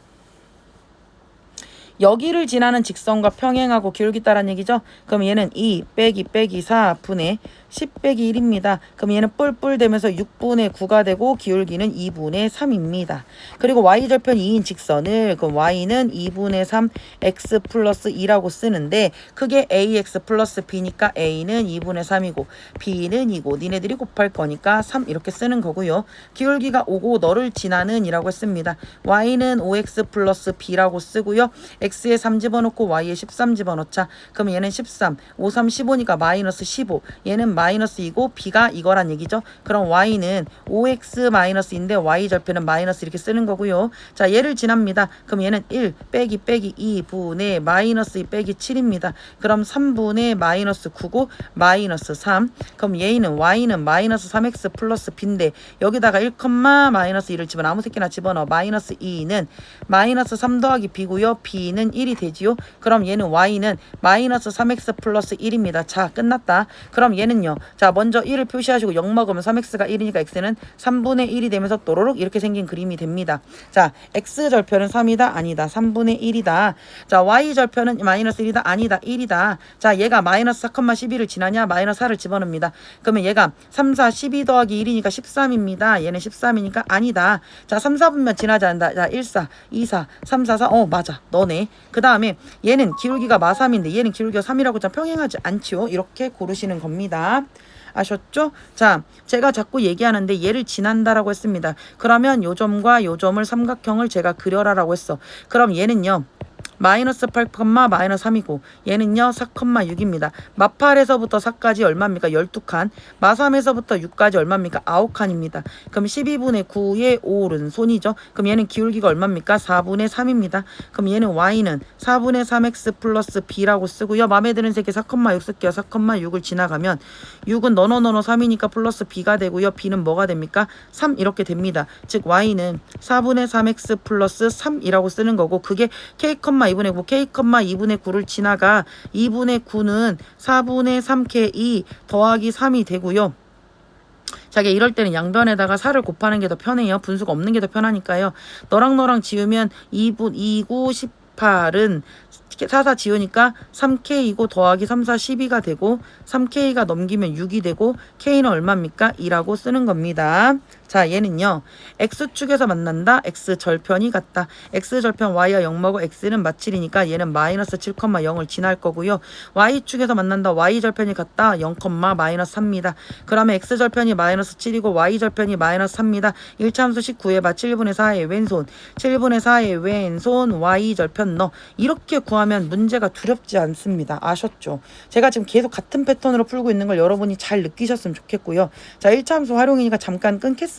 Speaker 1: 여기를 지나는 직선과 평행하고 기울기 따란 얘기죠. 그럼 얘는 2 빼기 4분의 10 빼기 1입니다. 그럼 얘는 뿔뿔 되면서 6분의 9가 되고 기울기는 2분의 3입니다. 그리고 y절편 2인 직선을 그럼 y는 2분의 3 x 플러스 2라고 쓰는데 그게 ax 플러스 b니까 a는 2분의 3이고 b는 2고 니네들이 곱할 거니까 3 이렇게 쓰는 거고요. 기울기가 5고 너를 지나는 이라고 했습니다. y는 5x 플러스 b라고 쓰고요. x에 3 집어넣고 y에 13 집어넣자. 그럼 얘는 13, 5, 3, 15니까 마이너스 15. 얘는 마이너스 2고 b가 이거란 얘기죠. 그럼 y는 5x 마이너스인데 y절편은 마이너스 이렇게 쓰는 거고요. 자, 얘를 지납니다. 그럼 얘는 1 빼기 2분의 마이너스 2 빼기 7입니다. 그럼 3분의 마이너스 9고 마이너스 3. 그럼 y는 마이너스 3x 플러스 b인데 여기다가 1, 마이너스 2를 집어넣어 아무 새끼나 집어넣어. 마이너스 2는 마이너스 3 더하기 b고요. b는 1이 되지요. 그럼 얘는 y는 마이너스 3x 플러스 1입니다. 자, 끝났다. 그럼 얘는요. 자, 먼저 1을 표시하시고 0 먹으면 3x가 1이니까 x는 3분의 1이 되면서 또로록 이렇게 생긴 그림이 됩니다. 자, x절편은 3이다. 아니다. 3분의 1이다. 자, y절편은 마이너스 1이다. 아니다. 1이다. 자, 얘가 마이너스 4,12를 지나냐? 마이너스 4를 집어넣습니다. 그러면 얘가 3, 4, 12 더하기 1이니까 13입니다. 얘는 13이니까 아니다. 자, 3, 4분면 지나지 않는다. 자, 1, 4, 2, 4, 3, 4, 4. 맞아. 너네. 그 다음에 얘는 기울기가 마3인데 얘는 기울기가 3이라고 좀 평행하지 않죠. 이렇게 고르시는 겁니다. 아셨죠? 자, 제가 자꾸 얘기하는데 얘를 지난다라고 했습니다. 그러면 요 점과 요 점을 삼각형을 제가 그려라라고 했어. 그럼 얘는요. 마이너스 8, 마이너스 3이고 얘는요 4,6입니다. 마8에서부터 4까지 얼마입니까? 12칸. 마3에서부터 6까지 얼마입니까? 9칸입니다. 그럼 12분의 9의 오른손이죠. 그럼 얘는 기울기가 얼마입니까? 4분의 3입니다. 그럼 얘는 y는 4분의 3x 플러스 b라고 쓰고요. 마음에 드는 색이 4,6 쓸게요. 4,6을 지나가면 6은 너너 3이니까 플러스 b가 되고요. b는 뭐가 됩니까? 3 이렇게 됩니다. 즉 y는 4분의 3x 플러스 3이라고 쓰는 거고 그게 k, 2분의 9, k, 2분의 9를 지나가 2분의 9는 4분의 3k 2 더하기 3이 되고요. 자기 이럴 때는 양변에다가 4를 곱하는 게 더 편해요. 분수가 없는 게 더 편하니까요. 너랑 지우면 2구 18은 4 지우니까 3K이고 더하기 3, 4, 12가 되고 3K가 넘기면 6이 되고 K는 얼마입니까? 2라고 쓰는 겁니다. 자, 얘는요. X축에서 만난다. X 절편이 같다. X 절편 Y와 0 먹고 X는 마칠이니까 얘는 마이너스 7,0을 지날 거고요. Y축에서 만난다. Y 절편이 같다. 0, 마이너스 3입니다. 그러면 X 절편이 마이너스 7이고 Y 절편이 마이너스 3입니다. 1차함수 19에 7분의 4의 왼손 7분의 4의 왼손 Y 절편 넣어. 이렇게 구하면 문제가 두렵지 않습니다. 아셨죠? 제가 지금 계속 같은 패턴으로 풀고 있는 걸 여러분이 잘 느끼셨으면 좋겠고요. 자, 1차함수 활용이니까 잠깐 끊겠습니다.